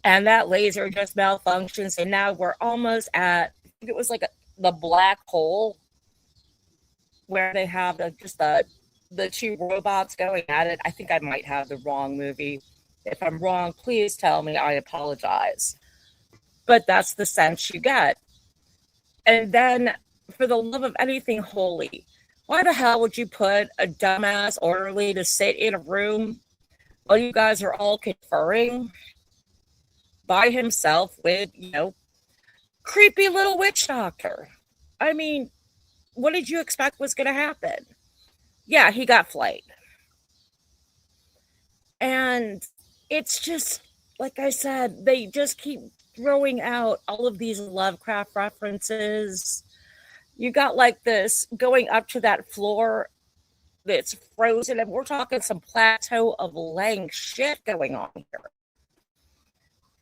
and that laser just malfunctions, and now we're almost at, I think it was like the black hole where they have the 2 robots going at it. I think I might have the wrong movie. If I'm wrong, please tell me. I apologize. But that's the sense you get. And then, for the love of anything holy, why the hell would you put a dumbass orderly to sit in a room while you guys are all conferring by himself with, creepy little witch doctor? I mean, what did you expect was going to happen? Yeah, he got flayed. And it's just, like I said, they just keep throwing out all of these Lovecraft references. You got like this going up to that floor that's frozen, and we're talking some plateau of Lang shit going on here.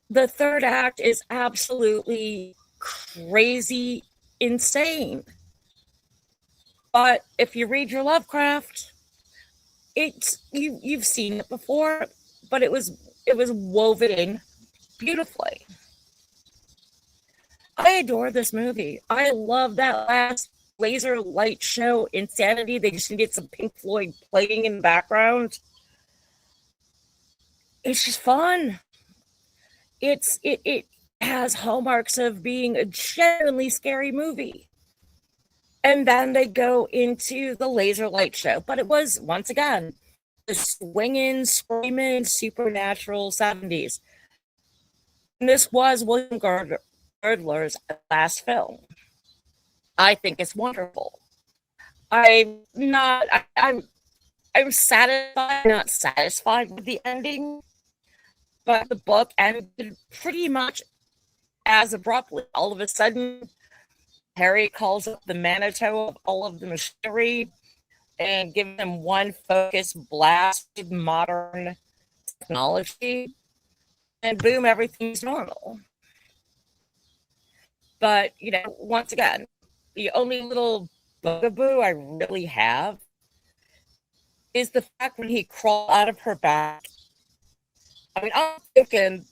The third act is absolutely crazy insane. But if you read your Lovecraft, you've seen it before, but it was woven in beautifully. I adore this movie. I love that last laser light show insanity. They just needed some Pink Floyd playing in the background. It's just fun. It has hallmarks of being a genuinely scary movie. And then they go into the laser light show. But it was, once again, the swinging, screaming, supernatural 70s. And this was William Girdler's last film. I think it's wonderful. I'm satisfied, not satisfied with the ending, but the book ended pretty much as abruptly. All of a sudden, Harry calls up the Manitou of all of the machinery and gives them one focused blast with modern technology, and boom, everything's normal. But, once again, the only little bugaboo I really have is the fact when he crawled out of her back. I mean, I'm thinking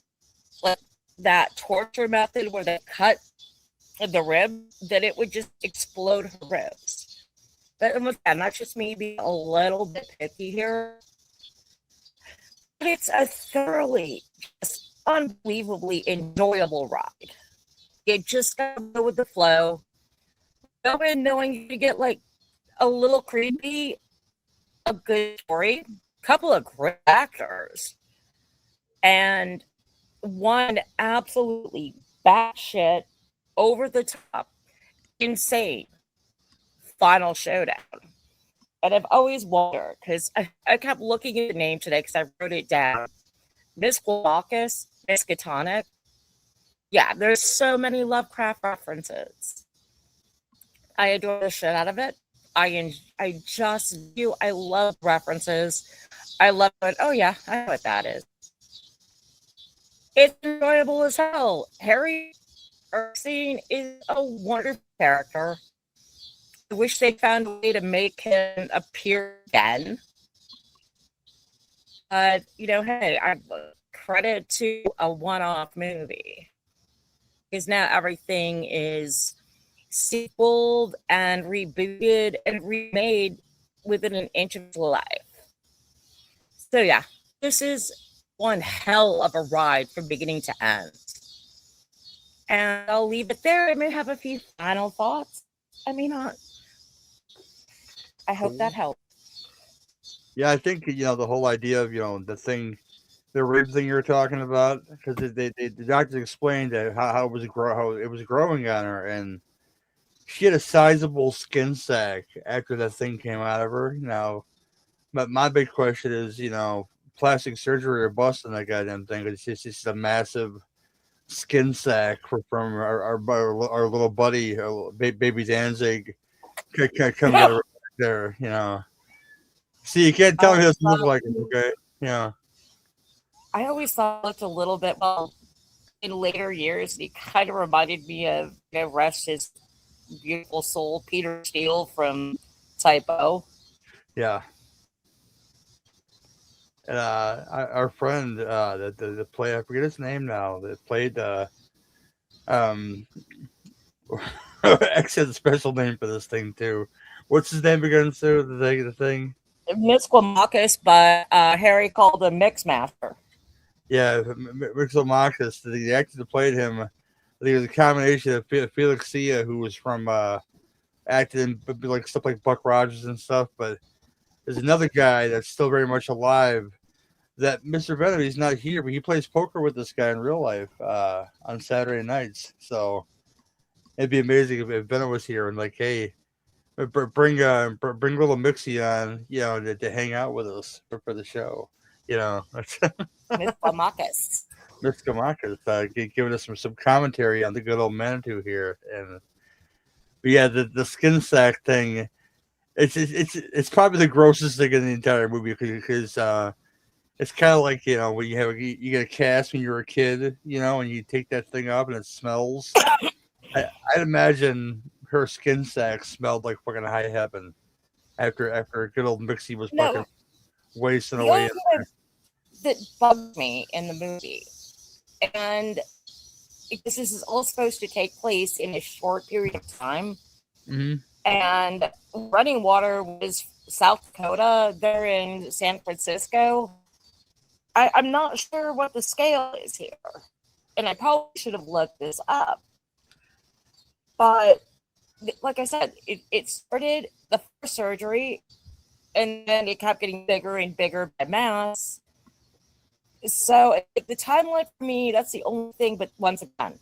like that torture method where they cut the rib, that it would just explode her ribs. But again, that's just me being a little bit picky here. But it's a thoroughly, just unbelievably enjoyable ride. You just gotta go with the flow. Go in knowing you get like a little creepy, a good story, a couple of great actors, and one absolutely batshit, over the top, insane final showdown. And I've always wondered, because I kept looking at the name today because I wrote it down. Miskatonic. Yeah, there's so many Lovecraft references. I adore the shit out of it. I love references. I love it. Oh yeah, I know what that is. It's enjoyable as hell. Harry Erskine is a wonderful character. I wish they found a way to make him appear again. But, hey, I credit to a one-off movie. Because now everything is sequeled and rebooted and remade within an inch of life. So yeah, this is one hell of a ride from beginning to end. And I'll leave it there. I may have a few final thoughts. I may not. I hope that helped. Yeah, I think the whole idea of the rib thing you're talking about, because the doctors explained that how it was growing on her, and she had a sizable skin sac after that thing came out of her. But my big question is, plastic surgery or busting that goddamn thing. It's just a massive skin sac from our little buddy, baby Danzig, coming out of there. See, you can't tell me it doesn't look like it. Okay, yeah. I always thought it looked a little bit, in later years, he kind of reminded me of, rest his beautiful soul, Peter Steele from Typo. Yeah. And our friend that played, I forget his name now, that played X has a special name for this thing too. What's his name again, Sue? The thing? Misclamacus, but Harry called him Mixmaster. Yeah, Mixclamacus. The actor that played him, I think it was a combination of Felix Sia, who was from acting in like stuff like Buck Rogers and stuff, but there's another guy that's still very much alive. That Mr. Venom, he's not here, but he plays poker with this guy in real life on Saturday nights. So it'd be amazing if Venom was here and like, hey, bring little Mixie on, to hang out with us for the show. Misclamacus. Misclamacus, giving us some commentary on the good old Manitou here, but yeah, the skin sack thing. It's probably the grossest thing in the entire movie because it's kind of like when you get a cast when you're a kid, and you take that thing up and it smells. I'd imagine her skin sack smelled like fucking high heaven after good old Mixie was fucking wasting away in there. That bugged me in the movie, and because this is all supposed to take place in a short period of time. Mm-hmm. And Running Water was South Dakota. They're in San Francisco. I'm not sure what the scale is here. And I probably should have looked this up. But like I said, it started the first surgery, and then it kept getting bigger and bigger by mass. So the timeline for me, that's the only thing. But once again,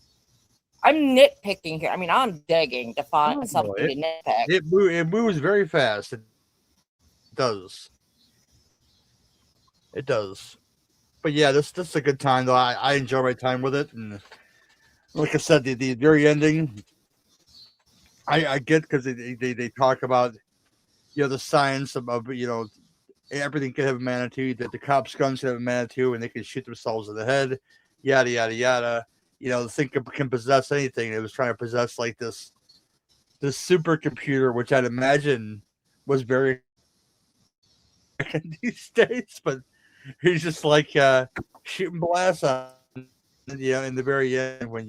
I'm nitpicking here. I mean, I'm digging to find something to nitpick. It moves very fast. It does. It does. But yeah, this is a good time though. I enjoy my time with it, and like I said, the very ending, I get because they talk about the science of everything can have a Manitou, that the cops' guns can have a Manitou, and they can shoot themselves in the head, yada yada yada. The thing can possess anything. It was trying to possess like this supercomputer, which I'd imagine was very in these days, but he's just like shooting blasts on, in the very end when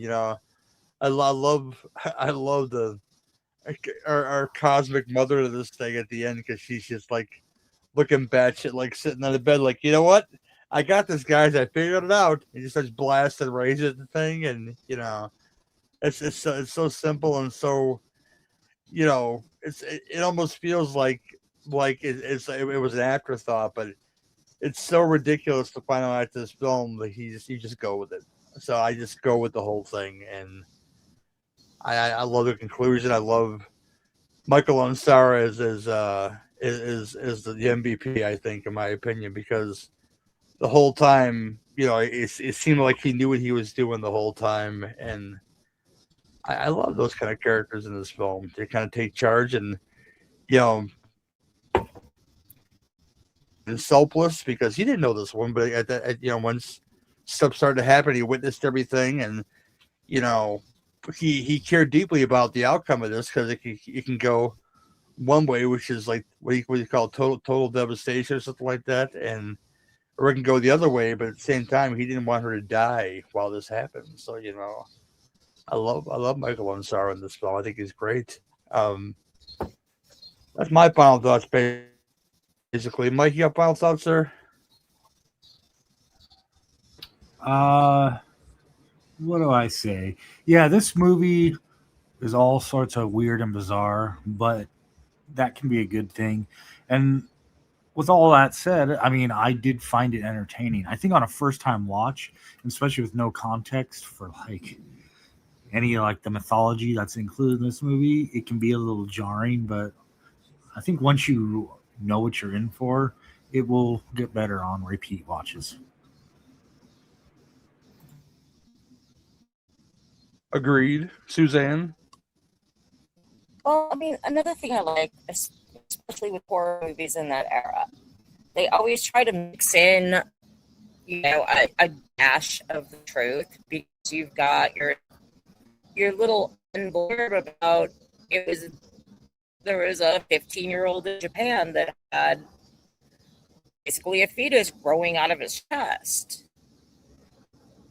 I love the our cosmic mother to this thing at the end, because she's just like looking batshit, like sitting on the bed, like, you know what? I got this, guys. I figured it out. He just starts blasting razor at the thing, and it's so simple and so it almost feels like it was an afterthought, but it's so ridiculous to find out this film that you just go with it. So I just go with the whole thing, and I love the conclusion. I love Michael Ansara is the MVP, I think, in my opinion, because the whole time, it seemed like he knew what he was doing the whole time, and I love those kind of characters in this film. They kind of take charge, and is selfless because he didn't know this one, but once stuff started to happen, he witnessed everything, and he cared deeply about the outcome of this, because it can go one way, which is like what you call total devastation or something like that, or it can go the other way, but at the same time, he didn't want her to die while this happened. So I love Michael Ansara in this film. I think he's great. That's my final thoughts, basically. Mike, you got final thoughts, sir? What do I say? Yeah, this movie is all sorts of weird and bizarre, but that can be a good thing. And with all that said, I mean, I did find it entertaining. I think on a first-time watch, especially with no context for like any like the mythology that's included in this movie, it can be a little jarring, but I think once you know what you're in for, it will get better on repeat watches. Agreed. Suzanne? Well, I mean, another thing I like, especially with horror movies in that era, they always try to mix in, a dash of the truth, because you've got your little blurb about there was a 15-year-old in Japan that had basically a fetus growing out of his chest.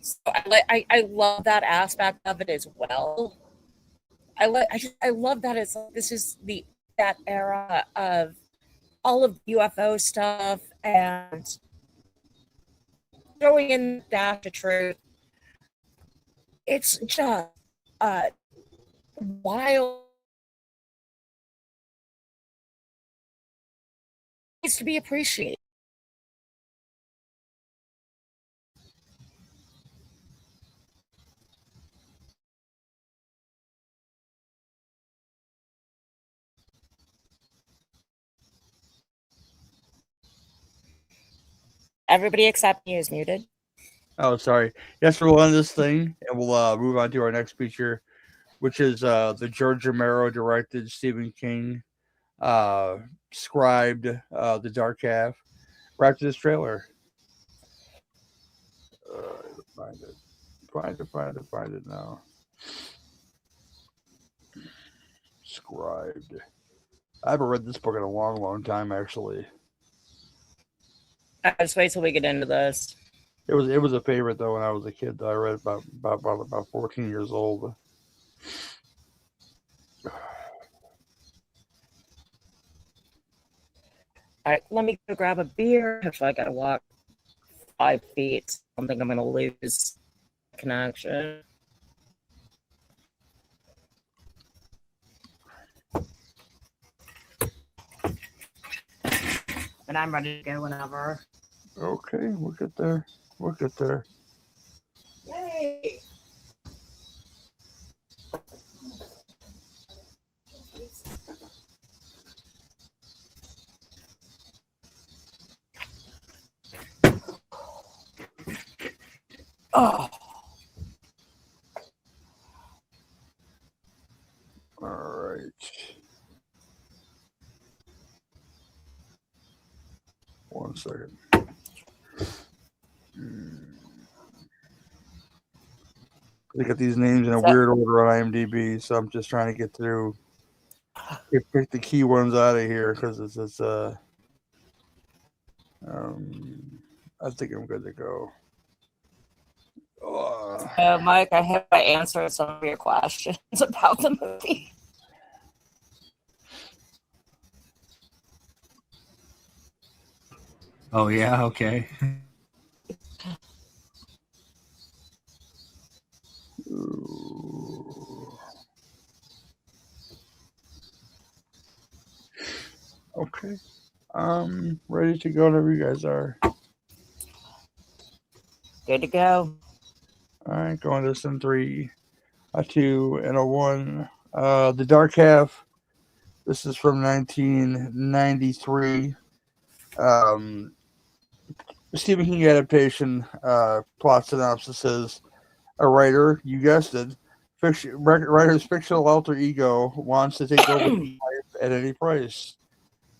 So I love that aspect of it as well. I love that it's like, this is that era of all of UFO stuff and throwing in the dash of truth. It's just wild. It needs to be appreciated. Everybody except me is muted. Oh, sorry. Yes, we'll end this thing, and we'll move on to our next feature, which is the George Romero directed, Stephen King scribed, The Dark Half. Right after this trailer. Find it now. Scribed. I haven't read this book in a long, long time, actually. Just wait till we get into this. It was a favorite though when I was a kid. I read about 14 years old. Let me go grab a beer. Actually, I gotta walk 5 feet. I don't think I'm gonna lose connection. And I'm ready to go whenever. Okay, we'll get there. We'll get there. Yay! Oh. All right. One second. They got these names in a weird order on IMDb, so I'm just trying to get through. Pick the key ones out of here because it's I think I'm good to go. Mike, I hope I answered some of your questions about the movie. Oh yeah, okay. Okay. Ready to go whenever you guys are. Good to go. All right, going this in 3, a 2, and a 1. The Dark Half. This is from 1993. Stephen King adaptation. Plot synopsis is a writer, you guessed it, writer's fictional alter ego wants to take over his life at any price.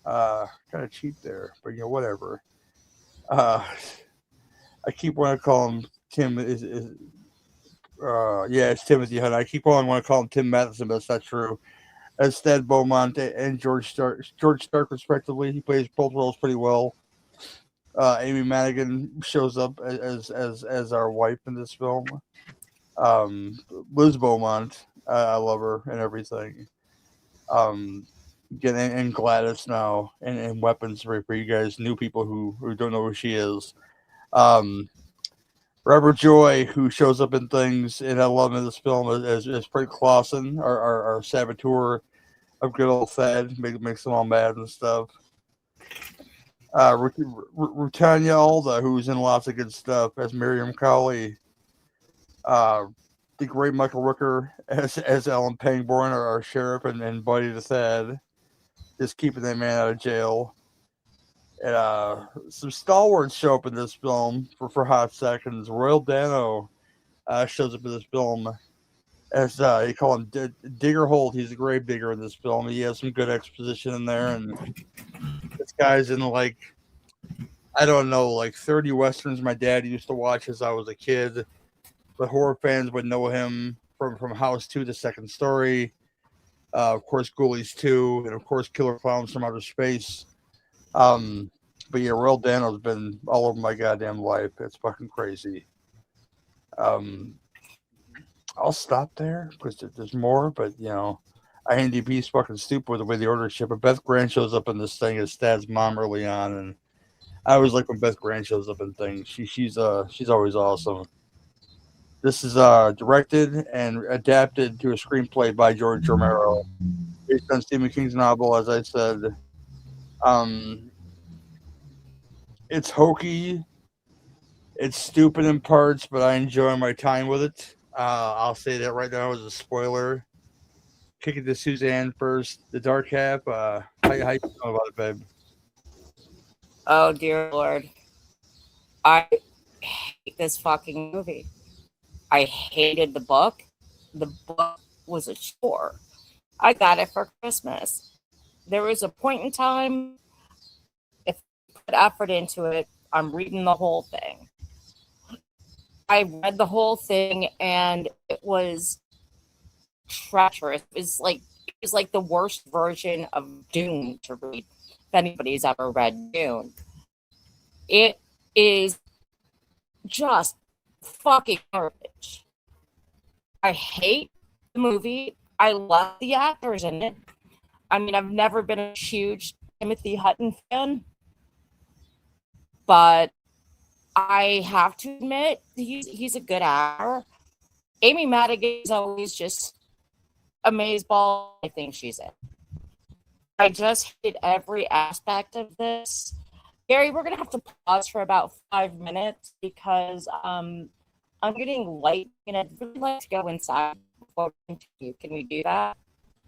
Kind of cheap there, but whatever. I keep wanting to call him Tim. It's Timothy Hutton. I keep on want to call him Tim Matheson, but that's not true. As Thad Beaumont and George Stark, respectively, he plays both roles pretty well. Amy Madigan shows up as our wife in this film. Liz Beaumont, I love her and everything. Again, and Gladys now, and weapons for you guys, new people who don't know who she is. Robert Joy, who shows up in things, and I love him in this film as Frank Clausen, our saboteur of good old Thad, makes them all mad and stuff. Rutanya Alda, who's in lots of good stuff, as Miriam Cowley. The great Michael Rooker as Alan Pangborn, our sheriff and buddy to Thad, just keeping that man out of jail. And some stalwarts show up in this film for hot seconds. Royal Dano shows up in this film as you call him Digger Holt. He's a grave digger in this film. He has some good exposition in there, and this guy's in like 30 westerns my dad used to watch as I was a kid. The horror fans would know him from House 2, The Second Story, of course Ghoulies 2, and of course Killer Clowns from Outer Space. But yeah, Royal Dano's been all over my goddamn life. It's fucking crazy. I'll stop there because there's more, but IMDb's fucking stupid with the way they order shit. But Beth Grant shows up in this thing as Thad's mom early on, and I always like when Beth Grant shows up in things. She's always awesome. This is directed and adapted to a screenplay by George Romero, based on Stephen King's novel, as I said. It's hokey. It's stupid in parts, but I enjoy my time with it. I'll say that right now as a spoiler. Kick it to Suzanne first. The Dark Half. How you feel about it, babe? Oh, dear Lord. I hate this fucking movie. I hated the book. The book was a chore. I got it for Christmas. There was a point in time, if I put effort into it, I'm reading the whole thing. I read the whole thing, and it was treacherous. It was like the worst version of Dune to read, if anybody's ever read Dune. It is just fucking garbage. I hate the movie. I love the actors in it. I mean, I've never been a huge Timothy Hutton fan, but I have to admit he's a good actor. Amy Madigan is always just amazeball. I think she's in. I just hate every aspect of this. Gary, we're gonna have to pause for about 5 minutes because I'm getting light and I'd really like to go inside before we continue. Can we do that?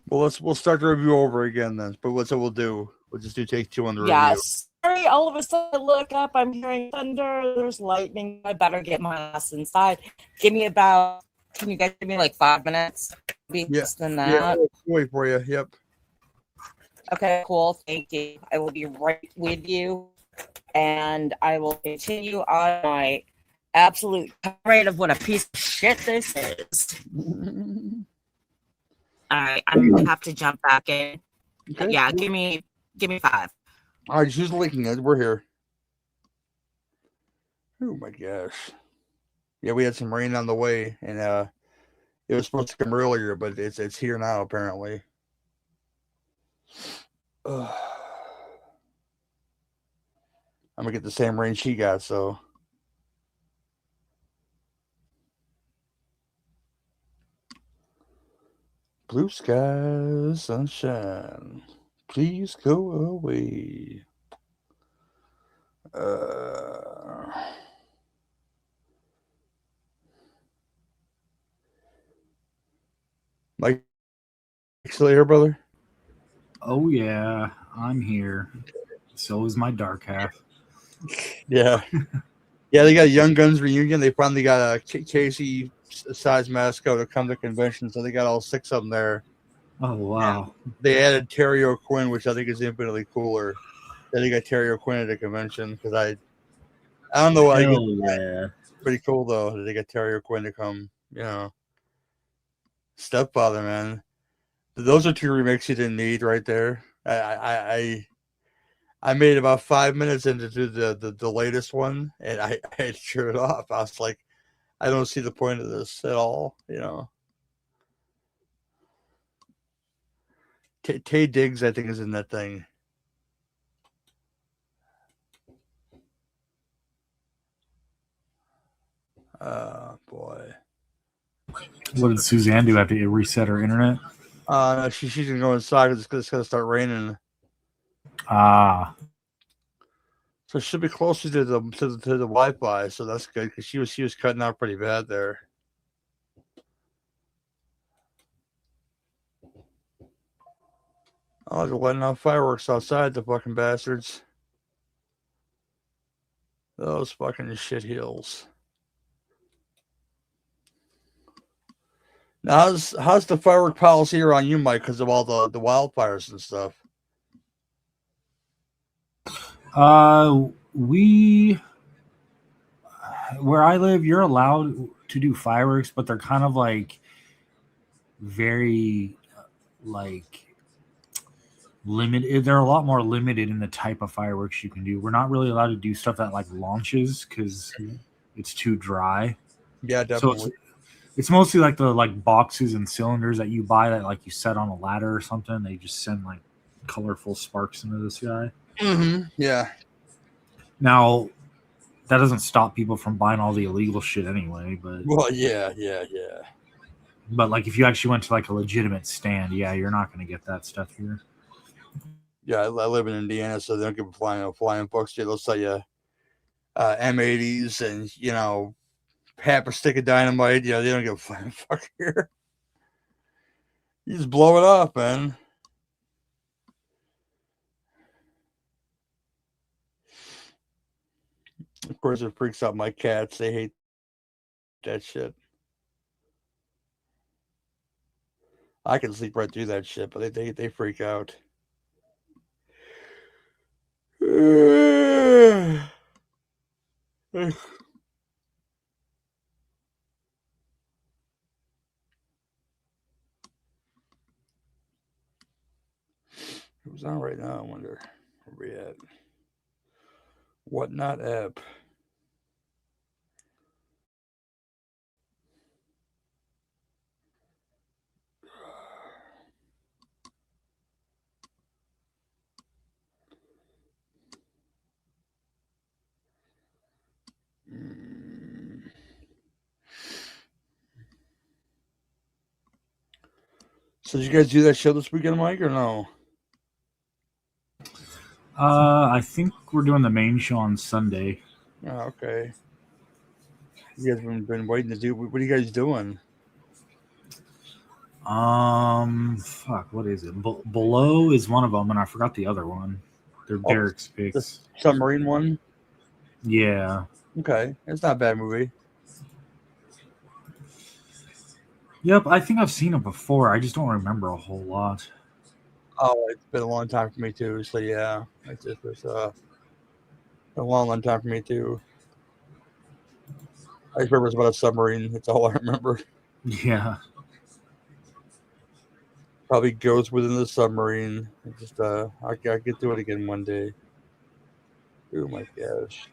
Well, we'll start the review over again then. But what's what we'll do? We'll just do take 2 on the review. Yes. Sorry, all of a sudden I look up, I'm hearing thunder, there's lightning. I better get my ass inside. Can you guys give me like 5 minutes? Be less than that. Yeah, I'll wait for you. Yep. Okay, cool. Thank you. I will be right with you. And I will continue on my absolute tirade of what a piece of shit this is. All right, I'm gonna have to jump back in. Okay. Yeah, give me 5. All right, who's leaking it? We're here. Oh my gosh. Yeah, we had some rain on the way, and it was supposed to come earlier, but it's here now apparently. I'm gonna get the same rain she got, so. Blue skies, sunshine, please go away. Mike, still here, brother? Oh yeah, I'm here. So is my dark half. Yeah. Yeah, they got a Young Guns reunion. They finally got a Casey size mascot to come to convention, so they got all 6 of them there. Oh wow. They added Terry O'Quinn, which I think is infinitely cooler. That they got Terry O'Quinn at a convention because I don't know why. Hell yeah. Pretty cool though that they got Terry O'Quinn to come. You know, Stepfather, man. Those are 2 remakes you didn't need right there. I made about 5 minutes into the latest one, and I had to turn it off. I was like, I don't see the point of this at all. You know, Tay Diggs, I think, is in that thing. Boy. What did Suzanne do? Have to reset her internet? No, she's gonna go inside because it's gonna start raining. Ah. So it should be closer to the Wi-Fi, so that's good because she was cutting out pretty bad there. Oh, they're letting off fireworks outside, the fucking bastards. Those fucking shit heels. Now, how's the firework policy around you, Mike, because of all the wildfires and stuff? Where I live, you're allowed to do fireworks, but they're kind of like very like limited. They're a lot more limited in the type of fireworks you can do. We're not really allowed to do stuff that like launches because it's too dry. Yeah, definitely. So it's mostly like the boxes and cylinders that you buy that like you set on a ladder or something. They just send like colorful sparks into the sky. Mm-hmm. Yeah. Now, that doesn't stop people from buying all the illegal shit anyway. But well, yeah. But like if you actually went to like a legitimate stand, yeah, you're not going to get that stuff here. Yeah, I live in Indiana, so they don't give a flying fucks. They'll sell you M80s and half a stick of dynamite. They don't give a flying fuck here. You just blow it off, man. Of course, it freaks out my cats. They hate that shit. I can sleep right through that shit, but they freak out. Who's on right now? I wonder where we at. Whatnot app. So did you guys do that show this weekend, Mike, or no? I think we're doing the main show on Sunday. Oh, okay. You guys been waiting to do. What are you guys doing? Fuck, what is it? Below is one of them, and I forgot the other one. They're Derek's The picks. submarine one. Yeah. Okay, it's not a bad movie. Yep, I think I've seen it before. I just don't remember a whole lot. Oh, it's been a long time for me too. So yeah, it's a long time for me too. I just remember it's about a submarine. That's all I remember. Yeah. Probably goes within the submarine. It's just I get to it again one day. Oh my gosh.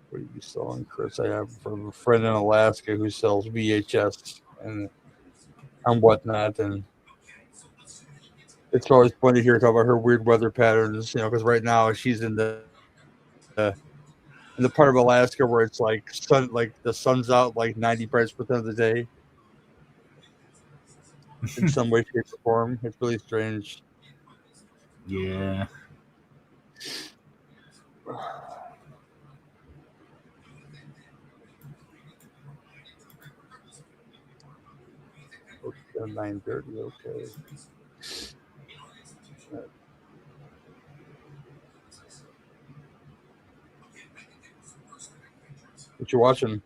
What are you selling, Chris? I have from a friend in Alaska who sells VHS and whatnot, and it's always fun to hear talk about her weird weather patterns. Because right now she's in the part of Alaska where it's like the sun's out like 90% of the day. In some way, shape, or form, it's really strange. Yeah. Okay, 9:30. Okay. What you watching?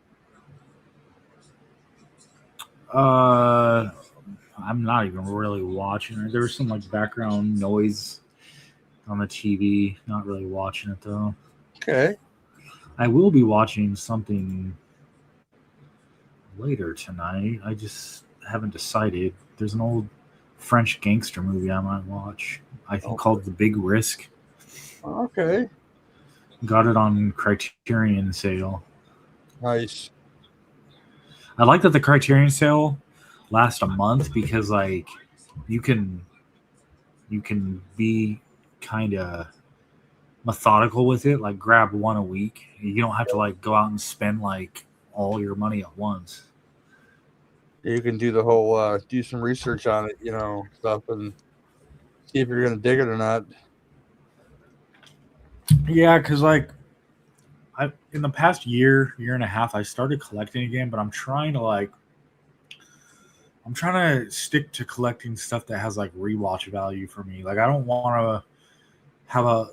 I'm not even really watching it. There's some like background noise on the TV. Not really watching it though. Okay. I will be watching something later tonight. I just haven't decided. There's an old French gangster movie I might watch. I think called The Big Risk. Okay. Got it on Criterion sale. Nice. I like that the Criterion sale lasts a month because like you can be kind of methodical with it, like grab one a week. You don't have to like go out and spend like all your money at once. You can do the whole do some research on it, stuff, and see if you're gonna dig it or not. Yeah, because like in the past year and a half, I started collecting again, but I'm trying to stick to collecting stuff that has like rewatch value for me. Like I don't want to have a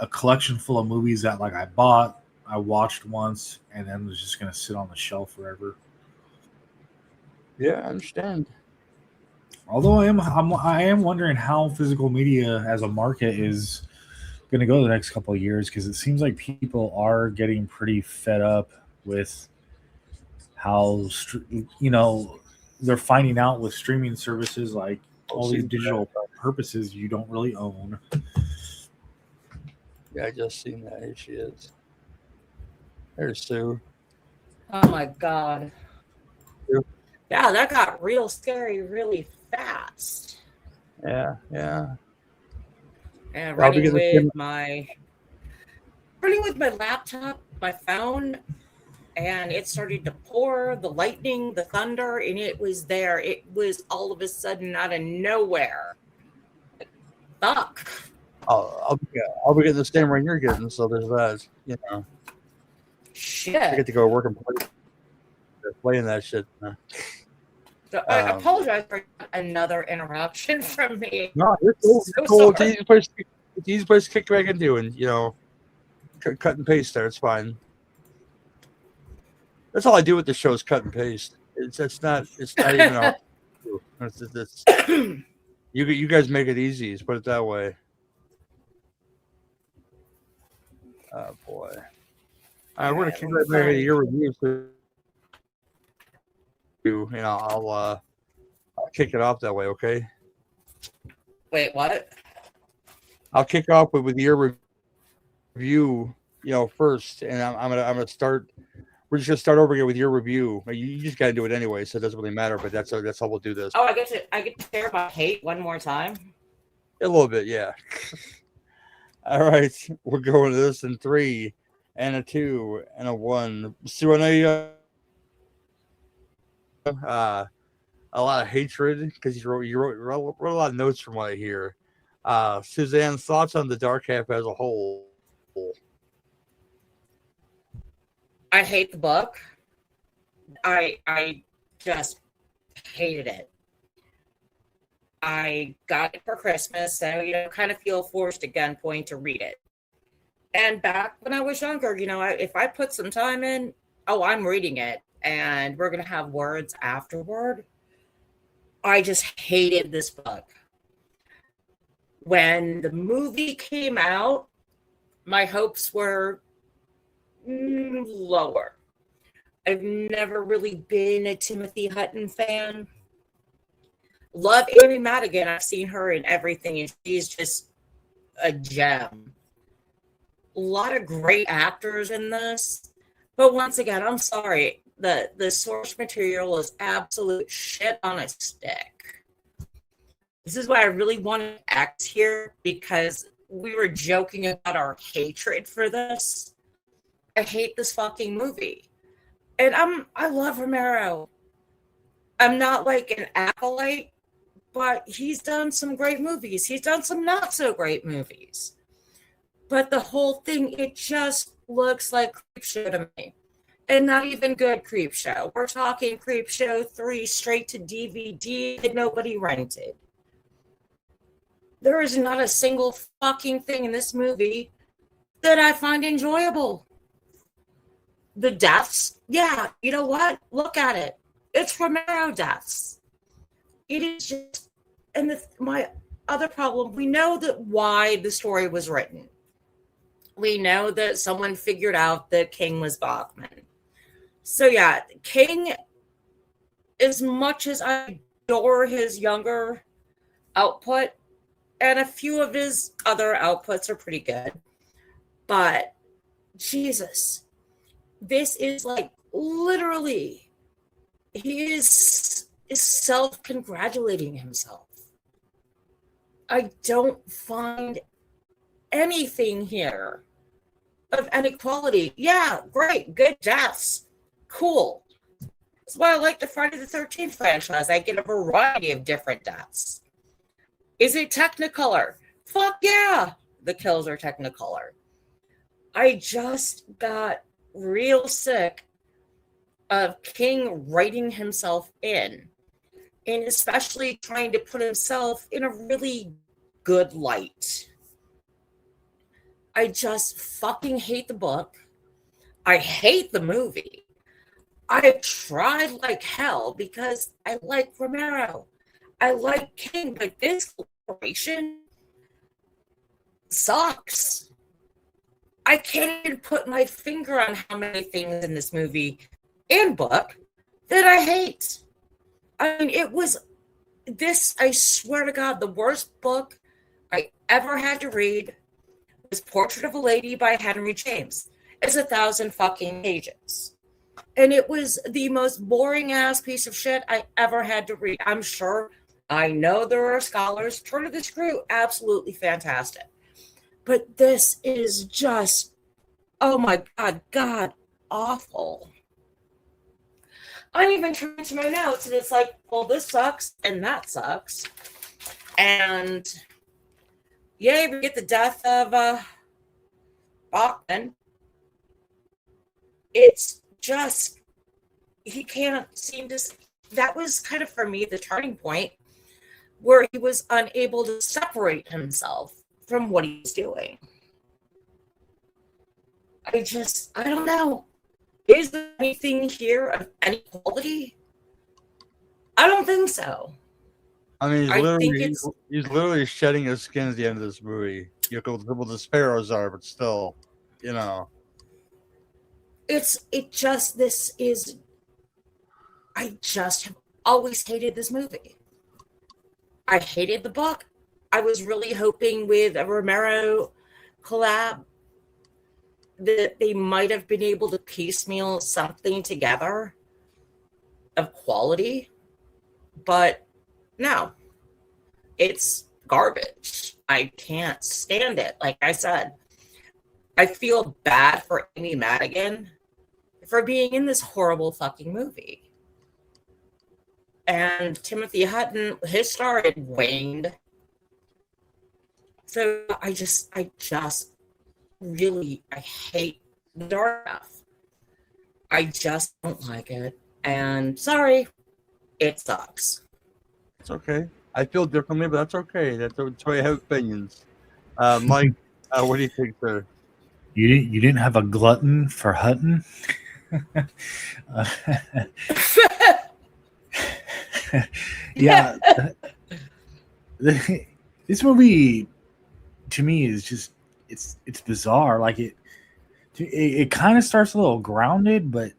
collection full of movies that like I watched once, and then was just gonna sit on the shelf forever. Yeah, I understand. Although I am wondering how physical media as a market is going to go the next couple of years, because it seems like people are getting pretty fed up with how they're finding out with streaming services like all these digital purposes you don't really own. Yeah, I just seen that. Here she is. There's Sue. Oh my god. Sue. Yeah, that got real scary really fast. Yeah. And running with my laptop, my phone, and it started to pour, the lightning, the thunder, and it was there. It was all of a sudden out of nowhere. Fuck. I'll be getting the same ring you're getting, so there's that. Shit. I get to go work and playing that shit. So I apologize for another interruption from me. No, you're cool. So cool. It's the easy place to kick back into, and cut and paste there. It's fine. That's all I do with the show is cut and paste. It's not even all. It's you guys make it easy. Let's put it that way. Oh boy! All right, we're gonna kick right back into your review. I'll kick it off that way, okay? Wait, what? I'll kick off with your review, first, and I'm gonna start. We're just gonna start over again with your review. You just gotta do it anyway, so it doesn't really matter. But that's how we'll do this. Oh, I get to share my hate one more time. A little bit, yeah. All right, we're going to this in 3, and a 2 and a 1. So I know you a lot of hatred because you wrote a lot of notes from what I hear. Suzanne's thoughts on the Dark Half as a whole. I hate the book. I just hated it. I got it for Christmas, so kind of feel forced at gunpoint to read it. And back when I was younger, if I put some time in, I'm reading it, and we're gonna have words afterward. I just hated this book. When the movie came out, my hopes were lower. I've never really been a Timothy Hutton fan. Love Amy Madigan. I've seen her in everything, and she's just a gem. A lot of great actors in this. But once again, I'm sorry. The source material is absolute shit on a stick. This is why I really wanted X here, because we were joking about our hatred for this. I hate this fucking movie. And I love Romero. I'm not like an acolyte, but he's done some great movies. He's done some not so great movies. But the whole thing, it just looks like Creepshow to me. And not even good Creepshow. We're talking Creepshow 3 straight to DVD that nobody rented. There is not a single fucking thing in this movie that I find enjoyable. The deaths, yeah, you know what? Look at it. It's Romero deaths. It is just, and my other problem, we know that why the story was written. We know that someone figured out that King was Bachman. So yeah, King, as much as I adore his younger output, and a few of his other outputs are pretty good, but Jesus, this is like literally, he is self-congratulating himself. I don't find anything here of any quality. Yeah, great, good deaths, cool. That's why I like the Friday the 13th franchise. I get a variety of different deaths. Is it Technicolor? Fuck yeah, the kills are Technicolor. I just got real sick of King writing himself in, and especially trying to put himself in a really good light. I just fucking hate the book. I hate the movie. I tried like hell because I like Romero. I like King, but this collaboration sucks. I can't even put my finger on how many things in this movie and book that I hate. I mean, it was this, I swear to God, the worst book I ever had to read was Portrait of a Lady by Henry James. It's 1,000 fucking pages. And it was the most boring ass piece of shit I ever had to read. I'm sure, I know there are scholars. Turn of the Screw, absolutely fantastic. But this is just, oh my God, awful. I'm even turning to my notes and it's like, well, this sucks and that sucks. And yay, we get the death of Bachman. It's just, he can't seem to, that was kind of for me the turning point where he was unable to separate himself from what he's doing. I don't know. Is there anything here of any quality? I don't think so. I mean, he's literally shedding his skin at the end of this movie. You know, what the sparrows are, but still, you know. I just have always hated this movie. I hated the book. I was really hoping with a Romero collab that they might have been able to piecemeal something together of quality. But no, it's garbage. I can't stand it. Like I said, I feel bad for Amy Madigan for being in this horrible fucking movie. And Timothy Hutton, his star had waned. So I just really, I hate the dark stuff. I just don't like it. And sorry, it sucks. It's okay. I feel differently, but that's okay. That's why I have opinions. Mike, what do you think, sir? You didn't have a glutton for Hutton? Yeah. This movie to me is just it's bizarre. Like it kind of starts a little grounded, but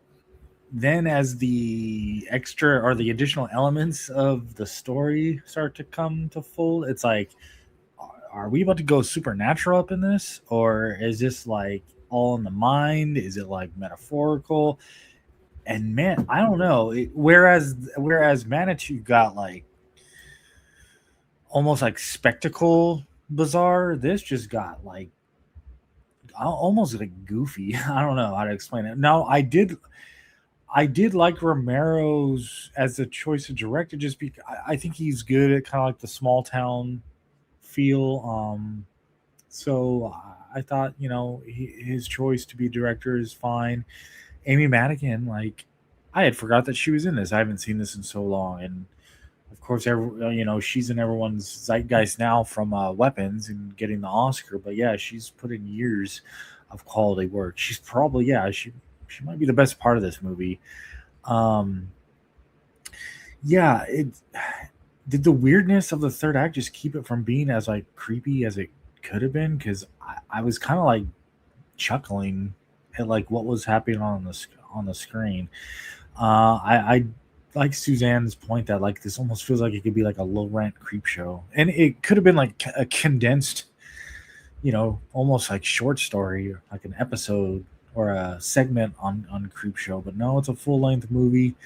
then as the extra or the additional elements of the story start to come to fold, it's like, are we about to go supernatural up in this, or is this like all in the mind? Is it like metaphorical? And man, I don't know. Whereas Manitou got like almost like spectacle bizarre, this just got like almost like goofy. I don't know how to explain it. Now, I did like Romero's as a choice of director, just because I think he's good at kind of like the small town feel. So I thought, his choice to be director is fine. Amy Madigan, like, I had forgot that she was in this. I haven't seen this in so long, and of course, she's in everyone's zeitgeist now from Weapons and getting the Oscar. But yeah, she's put in years of quality work. She's probably she might be the best part of this movie. Did the weirdness of the third act just keep it from being as like creepy as it could have been? Because I was kind of like chuckling at like what was happening on the screen. I like Suzanne's point that like this almost feels like it could be like a low rent creep show, and it could have been like a condensed, almost like short story, like an episode or a segment on creep show. But no, it's a full length movie.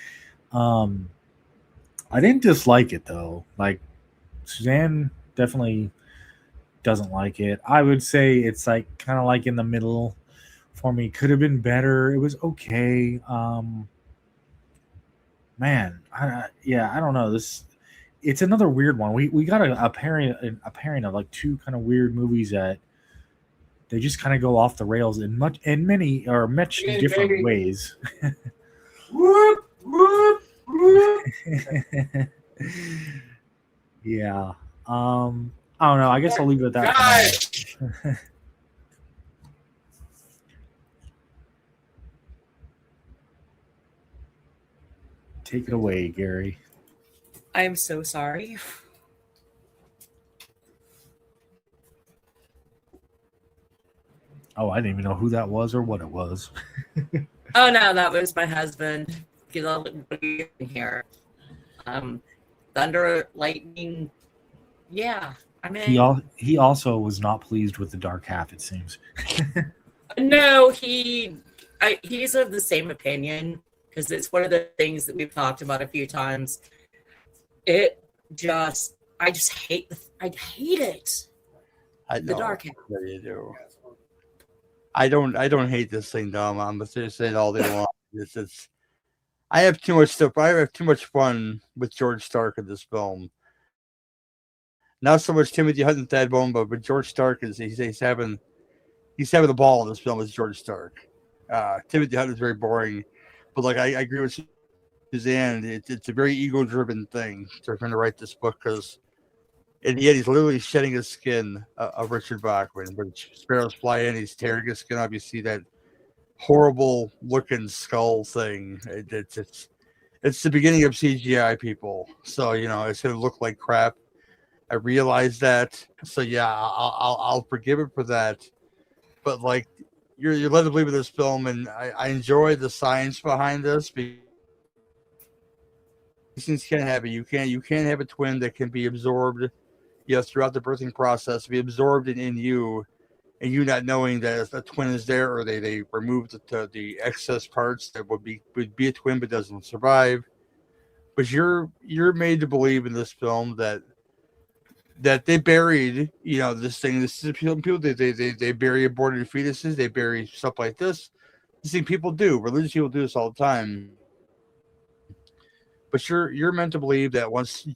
I didn't dislike it though. Like Suzanne definitely doesn't like it. I would say it's like kind of like in the middle for me. Could have been better. It was okay. Man, I don't know. It's another weird one. We got a pairing of like two kind of weird movies that they just kind of go off the rails in much different ways. Yeah. I don't know. I guess I'll leave it at that. Take it away, Gary. I am so sorry. Oh, I didn't even know who that was or what it was. Oh no, that was my husband. He's all in here. Thunder, lightning. Yeah, I mean, he also was not pleased with the dark half. It seems. No, he's of the same opinion, because it's one of the things that we've talked about a few times. I just hate I hate it. I know. The dark half. What do you do? I don't hate this thing, Dom. I'm just saying all day long. It's I have too much stuff. I have too much fun with George Stark in this film. Not so much Timothy Hutton, Thad Bomba, but George Stark he's having the ball in this film as George Stark. Timothy Hutton is very boring, but like I agree with Suzanne. It's a very ego-driven thing to trying to write this book, because and yet he's literally shedding his skin of Richard Bachman. When sparrows fly in, he's tearing his skin off. You see that horrible looking skull thing. It's the beginning of CGI, people. So it's gonna look like crap. I realize that. So yeah, I'll forgive it for that. But like you're led to believe in this film, and I enjoy the science behind this. Because these things can happen. You can't have a twin that can be absorbed, throughout the birthing process, be absorbed in you, and you not knowing that a twin is there, or they removed the excess parts that would be a twin but doesn't survive. But you're made to believe in this film that that they buried, this thing. This is people they bury aborted fetuses. They bury stuff like this. This thing people do. Religious people do this all the time. But you're meant to believe that once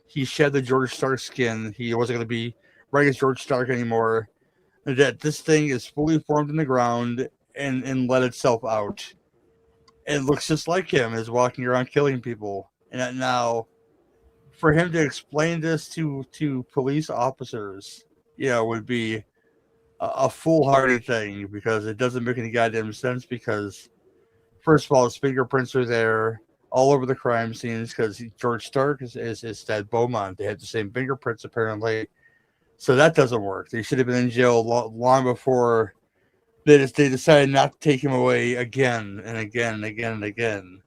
he shed the George Stark skin, he wasn't going to be right as George Stark anymore. That this thing is fully formed in the ground and let itself out. And looks just like him, is walking around killing people. And now, for him to explain this to police officers, would be a foolhardy thing, because it doesn't make any goddamn sense. Because first of all, his fingerprints are there all over the crime scenes, because George Stark is Thad Beaumont. They had the same fingerprints apparently, so that doesn't work. They should have been in jail long before they decided not to take him away again and again and again and again.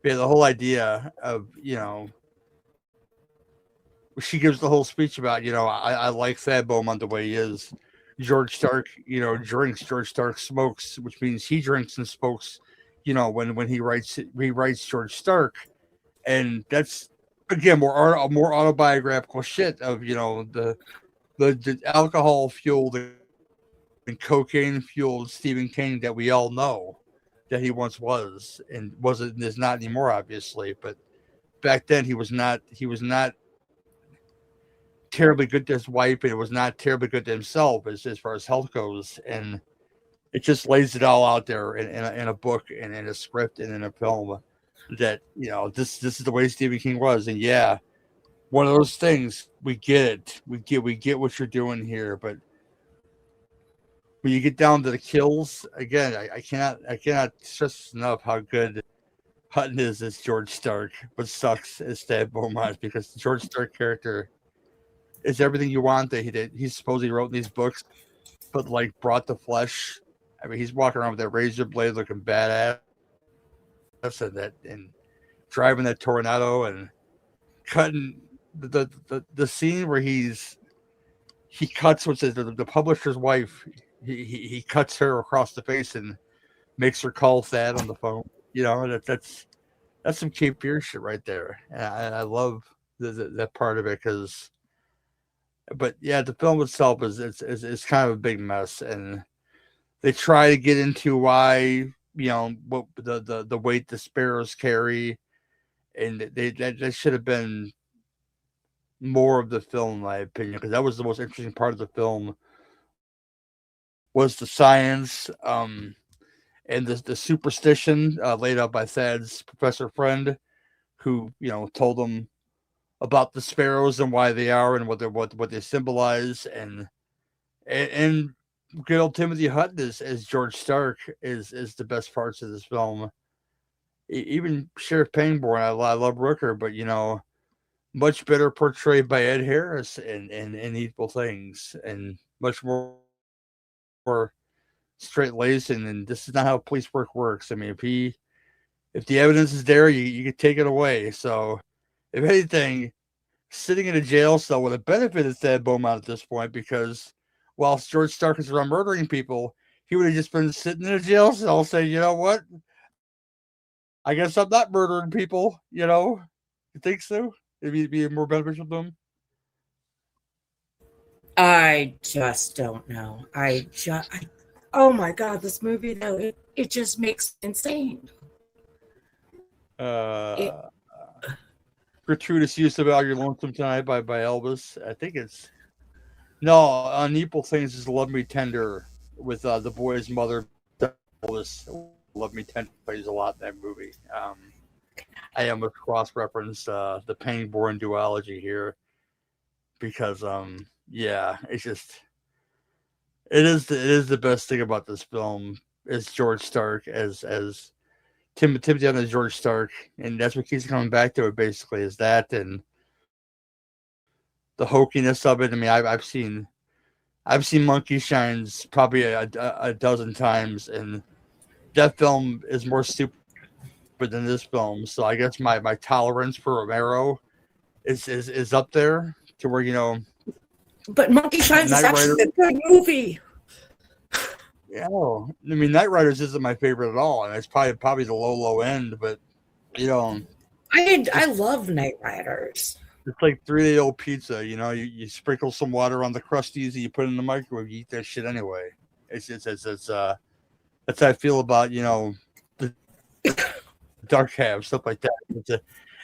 Yeah, the whole idea of, she gives the whole speech about, I like Thad Beaumont the way he is. George Stark, drinks. George Stark smokes, which means he drinks and smokes, when he writes George Stark. And that's, again, more autobiographical shit of, the alcohol fueled and cocaine fueled Stephen King that we all know that he once was, and is not anymore, obviously. But back then he was not terribly good to his wife, and it was not terribly good to himself as far as health goes. And it just lays it all out there in a book and in a script and in a film that, this is the way Stephen King was. And yeah, one of those things, we get it. We get what you're doing here, but when you get down to the kills, again, I cannot stress enough how good Hutton is as George Stark, but sucks as Thad Beaumont, because the George Stark character is everything you want that he supposedly wrote in these books, but like brought to flesh. I mean, he's walking around with that razor blade looking badass, and driving that tornado and cutting the scene where he cuts the publisher's wife. He cuts her across the face and makes her call Thad on the phone. That's some Cape Fear shit right there. And I love that part of it, but yeah, the film itself is kind of a big mess, and they try to get into why, what the weight the sparrows carry, and that should have been more of the film, in my opinion, because that was the most interesting part of the film, was the science, and the superstition laid out by Thad's professor friend, who told him about the sparrows and why they are and what they symbolize, and good old Timothy Hutton as George Stark is the best parts of this film. Even Sheriff Pangborn, I love Rooker, but much better portrayed by Ed Harris in Evil Things, and much more straight-laced. And this is not how police work works. I mean, if the evidence is there, you can take it away. So, if anything, sitting in a jail cell would have benefited Thad Beaumont at this point, because whilst George Stark is around murdering people, he would have just been sitting in a jail cell saying, you know what? I guess I'm not murdering people, You think so? It'd be more beneficial to him? I just don't know. Oh my God, this movie, though, it just makes me insane. Gratuitous use of All Your Lonesome Tonight by Elvis. I think it's... No, on Evil Things is Love Me Tender with the boy's mother. Elvis. Love Me Tender plays a lot in that movie. I almost cross-reference the Pangborn duology here, because yeah, it's just it is the best thing about this film is George Stark as Timothy Hutton as George Stark, and that's what keeps coming back to it. Basically, is that and the hokiness of it. I mean, I've seen Monkey Shines probably a dozen times, and that film is more stupid than this film. So I guess my tolerance for Romero is up there to where But Monkey Shines is actually a good movie. Yeah, I mean, Night Riders isn't my favorite at all, and it's probably the low end. But I love Night Riders. It's like 3-day-old pizza. You know, you sprinkle some water on the crusties and you put it in the microwave. You eat that shit anyway. It's that's how I feel about the dark half stuff like that.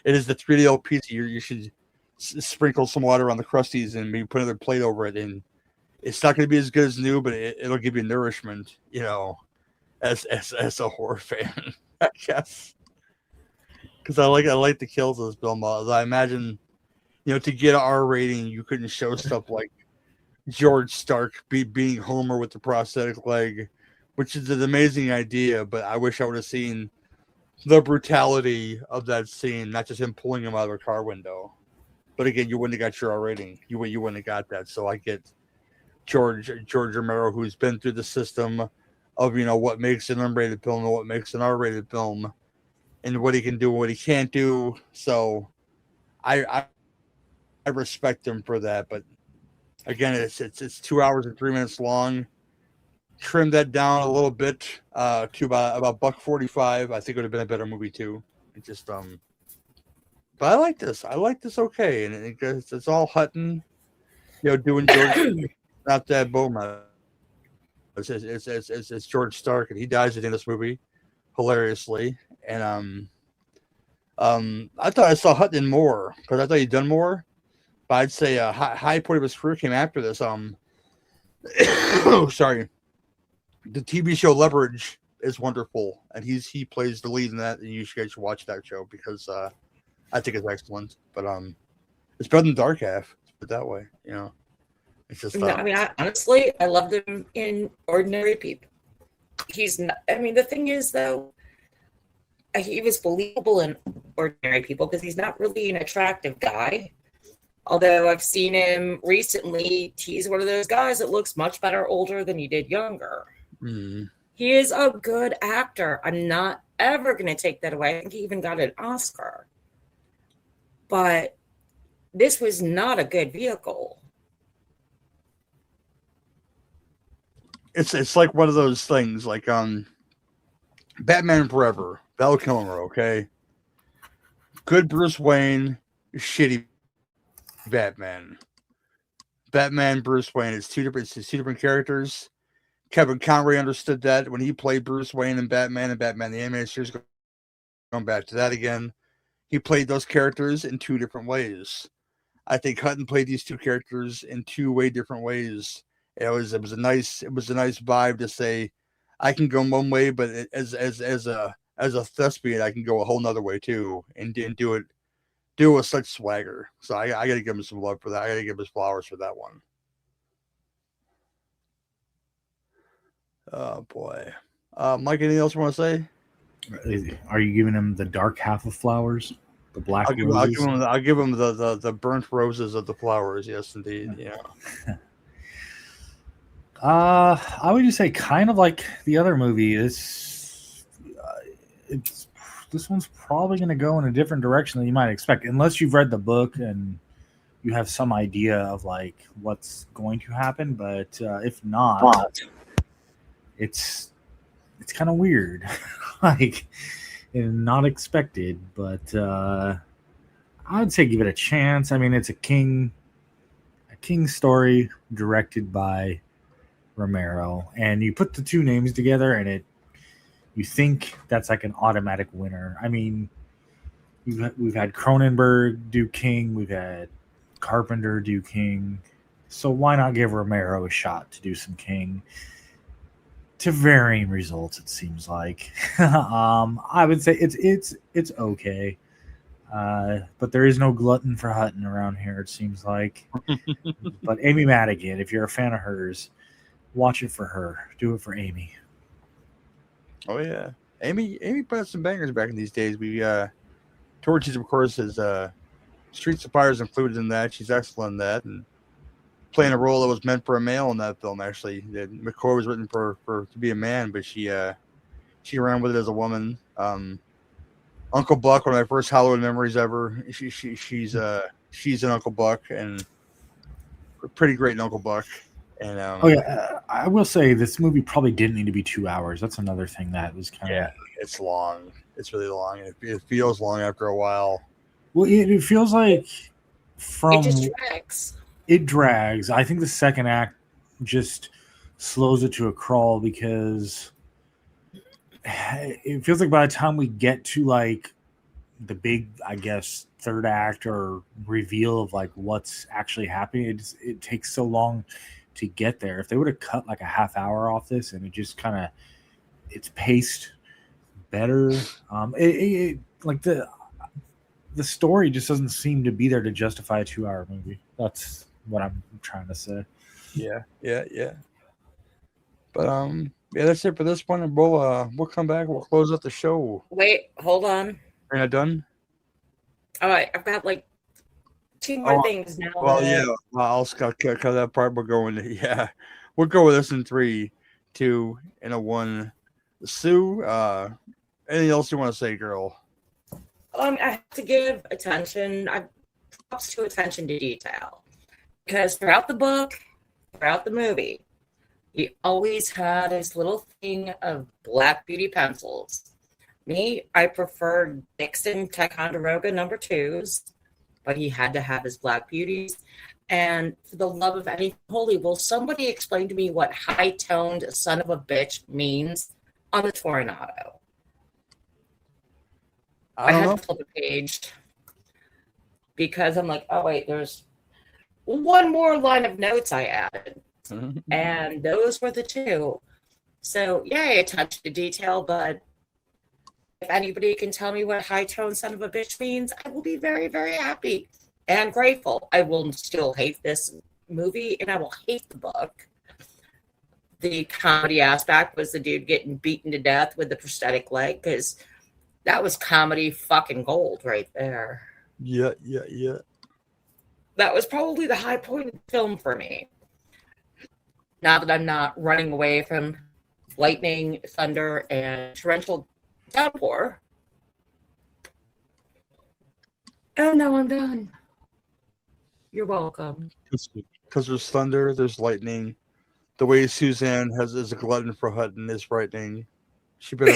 It is the 3-day-old pizza. You should sprinkle some water on the crusties and maybe put another plate over it, and it's not going to be as good as new, but it'll give you nourishment. As a horror fan, I guess. Because I like the kills of this film models. I imagine, to get an R rating, you couldn't show stuff like George Stark being Homer with the prosthetic leg, which is an amazing idea. But I wish I would have seen the brutality of that scene, not just him pulling him out of a car window. But again, you wouldn't have got your R rating. You wouldn't have got that. So I get George Romero, who's been through the system of what makes an unrated film and what makes an R-rated film, and what he can do and what he can't do. So I respect him for that. But again, it's 2 hours and 3 minutes long. Trim that down a little bit to about $1.45. I think it would have been a better movie too. It just but I like this. I like this okay, and it's all Hutton, doing George, not that Beaumont. It's George Stark, and he dies in this movie hilariously. And I thought I saw Hutton more because I thought he'd done more. But I'd say a high point of his career came after this. Sorry, the TV show Leverage is wonderful, and he plays the lead in that. And you guys should watch that show because I think it's excellent. But it's better than Dark Half. Let's put it that way, It's just, no, I mean, honestly, I loved him in Ordinary People. He's not. I mean, the thing is, though, he was believable in Ordinary People because he's not really an attractive guy. Although I've seen him recently, he's one of those guys that looks much better older than he did younger. Mm. He is a good actor. I'm not ever going to take that away. I think he even got an Oscar. But this was not a good vehicle. It's like one of those things like Batman Forever, Val Kilmer, okay? Good Bruce Wayne, shitty Batman. Batman, Bruce Wayne, it's two different characters. Kevin Conroy understood that when he played Bruce Wayne in Batman the animated series, going back to that again. He played those characters in two different ways. I think Hutton played these two characters in two way different ways. It was a nice vibe to say I can go one way, but as a thespian, I can go a whole nother way too, and do it with such swagger. So I got to give him some love for that. I got to give him flowers for that one. Oh boy, Mike, anything else you want to say? Are you giving him the dark half of flowers, the black roses? I'll give him the burnt roses of the flowers. Yes, indeed. Yeah. I would just say kind of like the other movie. This one's probably going to go in a different direction than you might expect, unless you've read the book and you have some idea of like what's going to happen. But if not, it's kind of weird, like and not expected. But I would say give it a chance. I mean, it's a king story directed by Romero, and you put the two names together and you think that's like an automatic winner. I mean, we've had Cronenberg do King, we've had Carpenter do King, so why not give Romero a shot to do some King? To varying results, it seems like. I would say it's okay, but there is no glutton for Hutton around here, it seems like. But Amy Madigan, if you're a fan of hers, watch it for her. Do it for Amy. Oh yeah, Amy put out some bangers back in these days. We Torches, of course, is Streets of Fire is included in that. She's excellent in that, and playing a role that was meant for a male in that film. Actually, McCoy was written for to be a man, but she ran with it as a woman. Uncle Buck, one of my first Halloween memories ever. She's an Uncle Buck, and pretty great in Uncle Buck. And I will say this movie probably didn't need to be 2 hours. That's another thing that was kind of it's long. It's really long. It feels long after a while. Well, it feels like It just drags. It drags. I think the second act just slows it to a crawl because it feels like by the time we get to like the big, I guess, third act or reveal of like what's actually happening, it takes so long to get there. If they would have cut like a half hour off this and it just kind of it's paced better, like the story just doesn't seem to be there to justify a 2-hour movie. That's what I'm trying to say. Yeah. But yeah, that's it for this one, and we'll come back. We'll close out the show. Wait, hold on. Are you not done? All right, I've got like 2 more things now. Well, yeah, I'll cut that part. We're going to, we'll go with this in 3, 2, and a 1. Sue, anything else you want to say, girl? I have to give attention. I props to attention to detail because throughout the book, throughout the movie, he always had his little thing of Black Beauty pencils. Me, I preferred Nixon Ticonderoga number 2s, but he had to have his Black Beauties. And for the love of anything holy, will somebody explain to me what high-toned son of a bitch means on the Tornado? I had to flip a page because I'm like, oh, wait, there's one more line of notes I added. And those were the 2. So, yay, attention to detail, but if anybody can tell me what high-tone son of a bitch means, I will be very, very happy and grateful. I will still hate this movie, and I will hate the book. The comedy aspect was the dude getting beaten to death with the prosthetic leg, because that was comedy fucking gold right there. Yeah. That was probably the high point of the film for me. Now that I'm not running away from lightning, thunder, and torrential downpour. Oh, no, I'm done. You're welcome. Because there's thunder, there's lightning. The way Suzanne is a glutton for Hutton is frightening. She better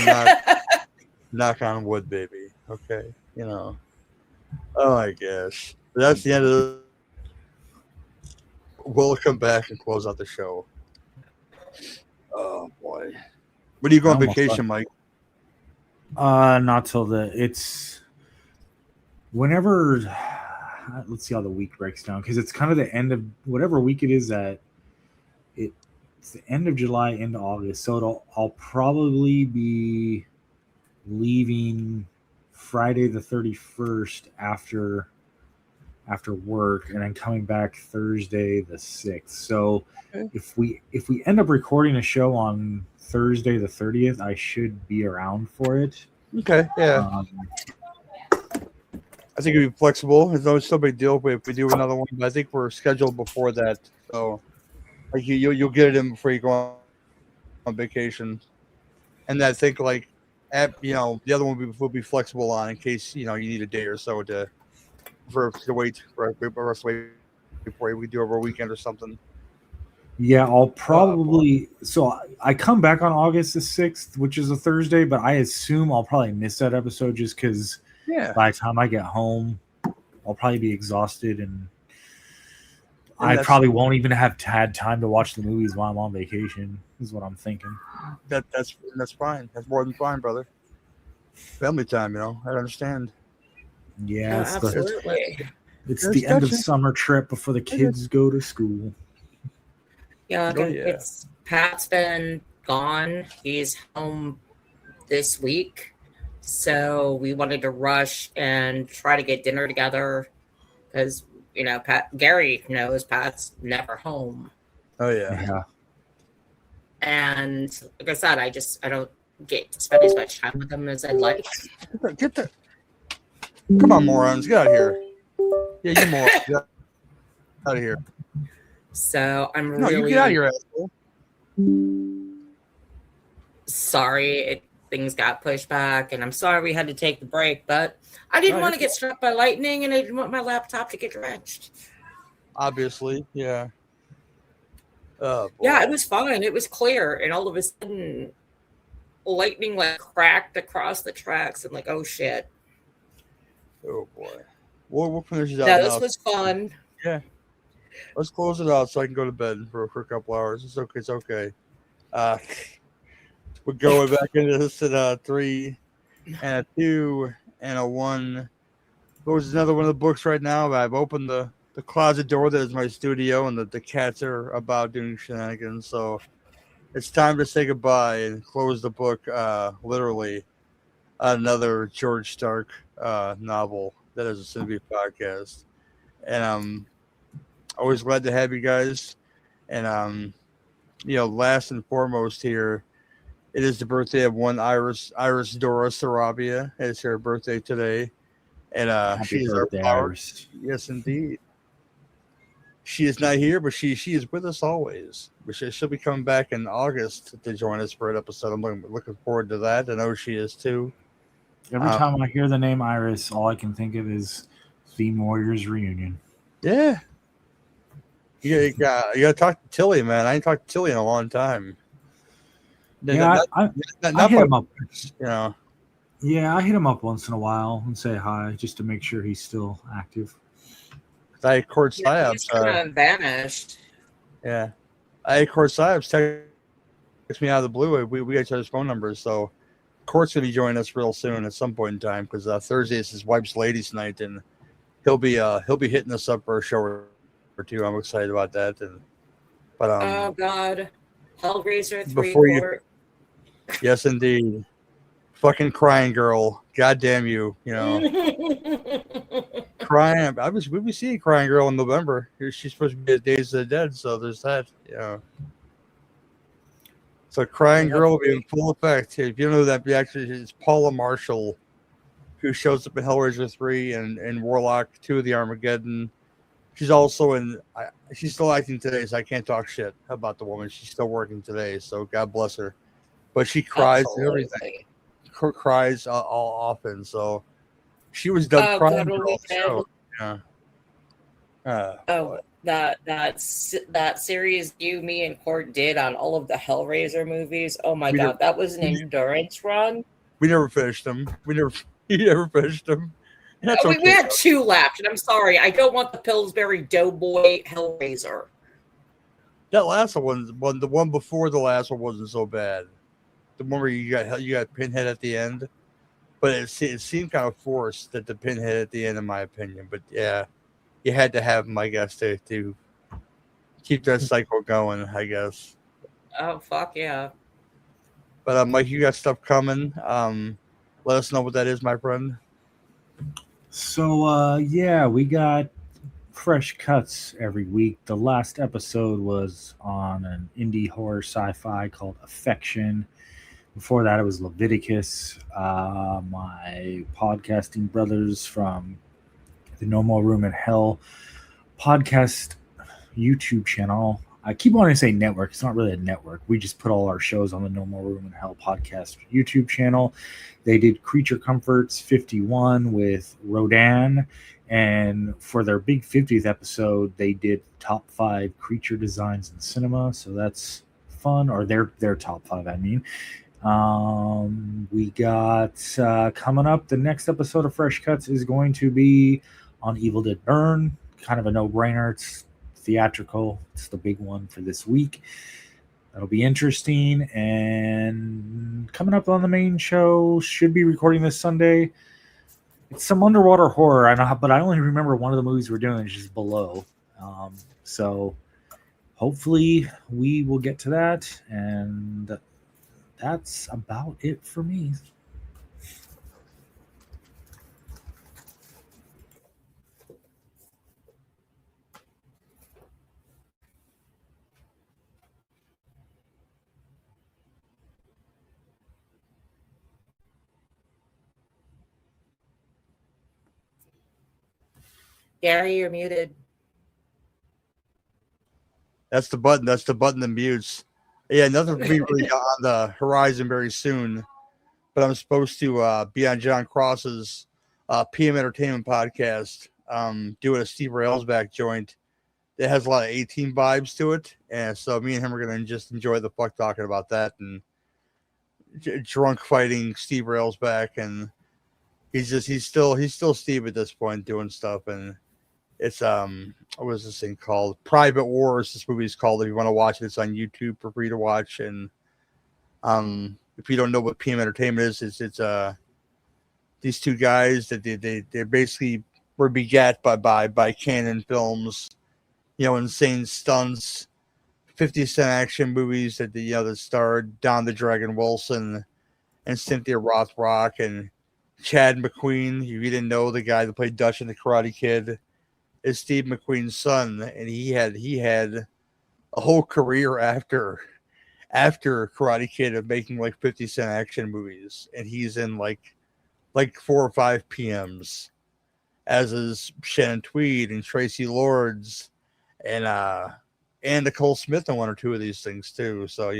knock on wood, baby. Okay, Oh my gosh, that's the end of the. We'll come back and close out the show. Oh boy, when do you go on vacation, Mike? Not till it's whenever. Let's see how the week breaks down, because it's kind of the end of whatever week it is that it's the end of July into August. So I'll probably be leaving Friday the 31st after work, and then coming back Thursday the 6th. So if we end up recording a show on Thursday the 30th, I should be around for it. Okay, yeah. I think it'd be flexible. It's no still a big deal if we do another one, but I think we're scheduled before that. So like you'll get it in before you go on vacation. And I think like the other one will be flexible on in case you need a day or so to wait before we do over a weekend or something. Yeah, I'll probably so I come back on August the 6th, which is a Thursday, but I assume I'll probably miss that episode just because by the time I get home, I'll probably be exhausted and I probably won't even have had time to watch the movies while I'm on vacation, is what I'm thinking. That's fine. That's more than fine, brother. Family time, I understand. Yeah, absolutely. It's the end of summer trip before the kids go to school. Yeah, Pat's been gone. He's home this week. So we wanted to rush and try to get dinner together because, Gary knows Pat's never home. Oh, yeah. And like I said, I don't get to spend as much time with him as I'd like. Come on, morons. Get out of here. Yeah, you morons. Get out of here. So I'm really... No, you get out of your asshole. Sorry, things got pushed back, and I'm sorry we had to take the break, but I didn't want to get struck by lightning, and I didn't want my laptop to get drenched. Obviously, yeah. Yeah, it was fine. It was clear, and all of a sudden, lightning cracked across the tracks. I'm like, oh shit. Oh boy. we'll finish it out No, now. this was fun. Yeah. Let's close it out so I can go to bed for a couple hours. It's okay. It's okay. We're going back into this at a 3 and a 2 and a 1. There's another one of the books right now. I've opened the closet door that is my studio, and the cats are about doing shenanigans. So it's time to say goodbye and close the book, literally. Another George Stark novel that is a Cindy podcast. And I'm always glad to have you guys. And, last and foremost here, it is the birthday of one Iris Dora Sarabia. It's her birthday today. And she is our power. Iris. Yes, indeed. She is not here, but she is with us always. She'll be coming back in August to join us for an episode. I'm looking forward to that. I know she is too. Every time I hear the name Iris, all I can think of is Theme Warriors Reunion. Yeah. You got to talk to Tilly, man. I ain't talked to Tilly in a long time. Yeah, I hit him up. Yeah, I hit him up once in a while and say hi just to make sure he's still active. I had Court Psyops. He's kind of vanished. Yeah. I had Court Psyops text me out of the blue. We got each other's phone numbers, so Court's going to be joining us real soon at some point in time because Thursday is his wife's ladies' night, and he'll be hitting us up for a show or two. I'm excited about that. Oh God, Hellraiser 3. Yes, indeed. Fucking crying girl. God damn you. Crying. We'll be seeing Crying Girl in November. She's supposed to be at Days of the Dead, so there's that. So Crying Girl will be in full effect. If you know that, actually, it's Paula Marshall, who shows up in Hellraiser 3 and Warlock 2 of the Armageddon. She's also she's still acting today, so I can't talk shit about the woman. She's still working today, so God bless her. But she cries and everything. Cries all often, so she was done crying. Girl, so, yeah. That series you, me, and Court did on all of the Hellraiser movies. Oh my God, that was an endurance run. We never finished them. We never finished them. We had 2 left, and I'm sorry, I don't want the Pillsbury Doughboy Hellraiser. That last one, the one before the last one, wasn't so bad. The one where you got Pinhead at the end, but it seemed kind of forced that the Pinhead at the end, in my opinion. But yeah, you had to have him, I guess, to keep that cycle going, I guess. Oh fuck yeah! But Mike, you got stuff coming. Let us know what that is, my friend. So we got fresh cuts every week. The last episode was on an indie horror sci-fi called Affection. Before that, it was Leviticus. My podcasting brothers from the No More Room in Hell podcast YouTube channel. I keep wanting to say network. It's not really a network. We just put all our shows on the No More Room in Hell podcast YouTube channel. They did Creature Comforts 51 with Rodan. And for their big 50th episode, they did top 5 creature designs in cinema. So that's fun. Or their top 5, I mean. We got coming up, the next episode of Fresh Cuts is going to be on Evil Dead Burn. Kind of a no-brainer. It's theatrical. It's the big one for this week. That'll be interesting. And coming up on the main show, should be recording this Sunday. It's some underwater horror, I know, but I only remember one of the movies we're doing is just Below. So hopefully we will get to that. And that's about it for me. Gary, you're muted. That's the button. That's the button that mutes. Yeah, nothing will be really on the horizon very soon. But I'm supposed to be on John Cross's PM Entertainment podcast, doing a Steve Railsback joint that has a lot of 18 vibes to it. And so me and him are going to just enjoy the fuck talking about that and drunk fighting Steve Railsback and he's still Steve at this point doing stuff, and it's what was this thing called? Private Wars. This movie's called. If you want to watch it, it's on YouTube for free to watch. And if you don't know what PM Entertainment is, it's these two guys that they basically were begat by Canon Films, insane stunts, 50-cent action movies that that starred Don the Dragon Wilson and Cynthia Rothrock and Chad McQueen. If you didn't know, the guy that played Dutch in The Karate Kid is Steve McQueen's son, and he had a whole career after Karate Kid of making like 50-cent action movies, and he's in like 4 or 5 PMs, as is Shannon Tweed and Tracy Lords and Nicole Smith in 1 or 2 of these things too. So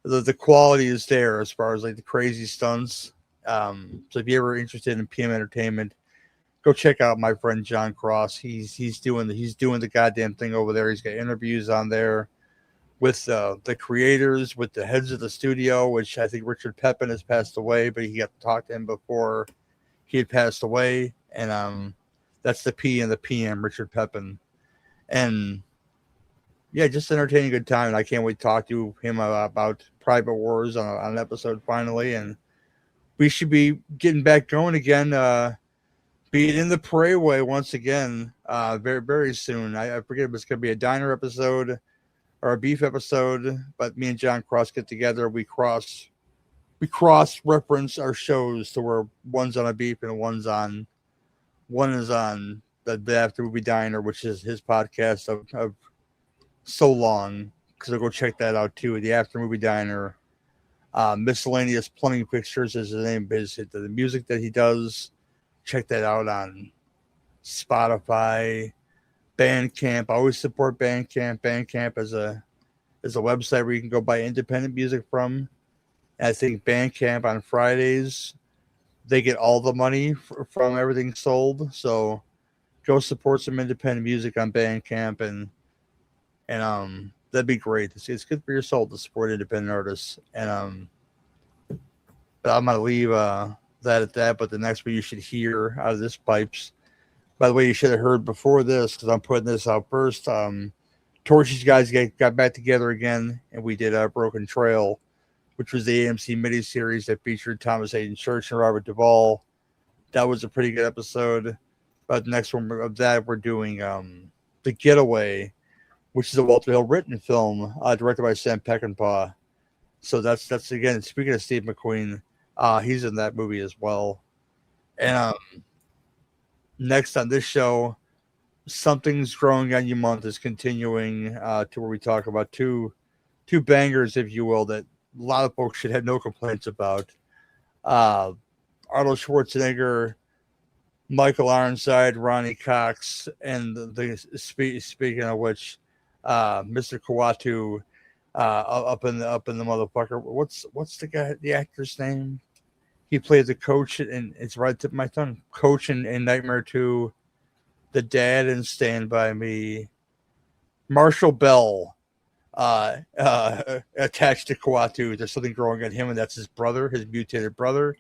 the quality is there as far as like the crazy stunts. So if you're ever interested in PM Entertainment, go check out my friend John Cross. He's doing the goddamn thing over there. He's got interviews on there with the creators, with the heads of the studio, which I think Richard Pepin has passed away, but he got to talk to him before he had passed away. And that's the P and the PM, Richard Pepin. And yeah, just entertaining, good time. And I can't wait to talk to him about Private Wars on an episode finally. And we should be getting back going again. Be it in the Parayway once again, very, very soon. I forget if it's going to be a diner episode or a beef episode, but me and John Cross get together. We cross reference our shows to where one's on a beef and one is on the After Movie Diner, which is his podcast of so long. Because I'll go check that out too. The After Movie Diner, Miscellaneous Plumbing Fixtures is the name of the music that he does. Check that out on Spotify, Bandcamp. I always support Bandcamp. Bandcamp is a website where you can go buy independent music from. And I think Bandcamp on Fridays, they get all the money from everything sold. So go support some independent music on Bandcamp, and that'd be great. It's good for your soul to support independent artists. And but I'm gonna leave that at that. But the next one you should hear out of this pipes. By the way, you should have heard before this because I'm putting this out first. Torchy's guys got back together again, and we did Broken Trail, which was the AMC miniseries that featured Thomas Hayden Church and Robert Duvall. That was a pretty good episode. But the next one of that, we're doing The Getaway, which is a Walter Hill written film directed by Sam Peckinpah. So that's again, speaking of Steve McQueen, he's in that movie as well. And next on this show, Something's Growing on You month is continuing to where we talk about two bangers, if you will, that a lot of folks should have no complaints about. Arnold Schwarzenegger, Michael Ironside, Ronnie Cox, and speaking of which, Mr. Kawatu up in the motherfucker. What's the guy, the actor's name? He played the coach, and it's right to my tongue. Coach in Nightmare 2, the dad in Stand By Me, Marshall Bell, attached to Kawatu. There's something growing on him, and that's his brother, his mutated brother.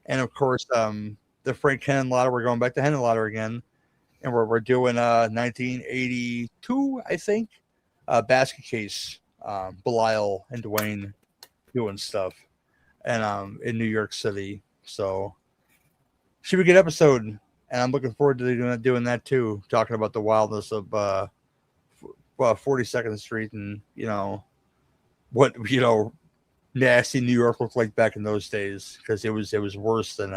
And of course, the Frank Henenlotter. We're going back to Henenlotter again, and we're doing 1982, I think, Basket Case. Belial and Dwayne doing stuff, and in New York City. So should be a good episode, and I'm looking forward to doing that too. Talking about the wildness of 42nd Street, and what nasty New York looked like back in those days, because it was worse than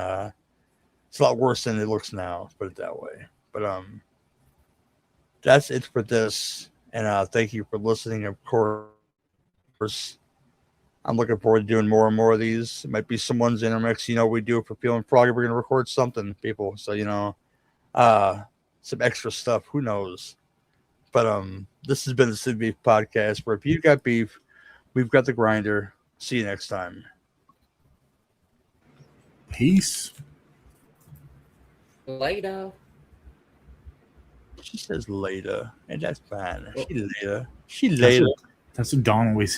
it's a lot worse than it looks now. Let's put it that way. But that's it for this, and thank you for listening. Of course, I'm looking forward to doing more and more of these. It might be someone's intermix. We do it for Feeling Froggy. We're gonna record something, people. So some extra stuff. Who knows? But this has been the Sid Beef Podcast, where if you got beef, we've got the grinder. See you next time. Peace. Later. She says later, and that's fine. She later. She later. That's what Dawn always says.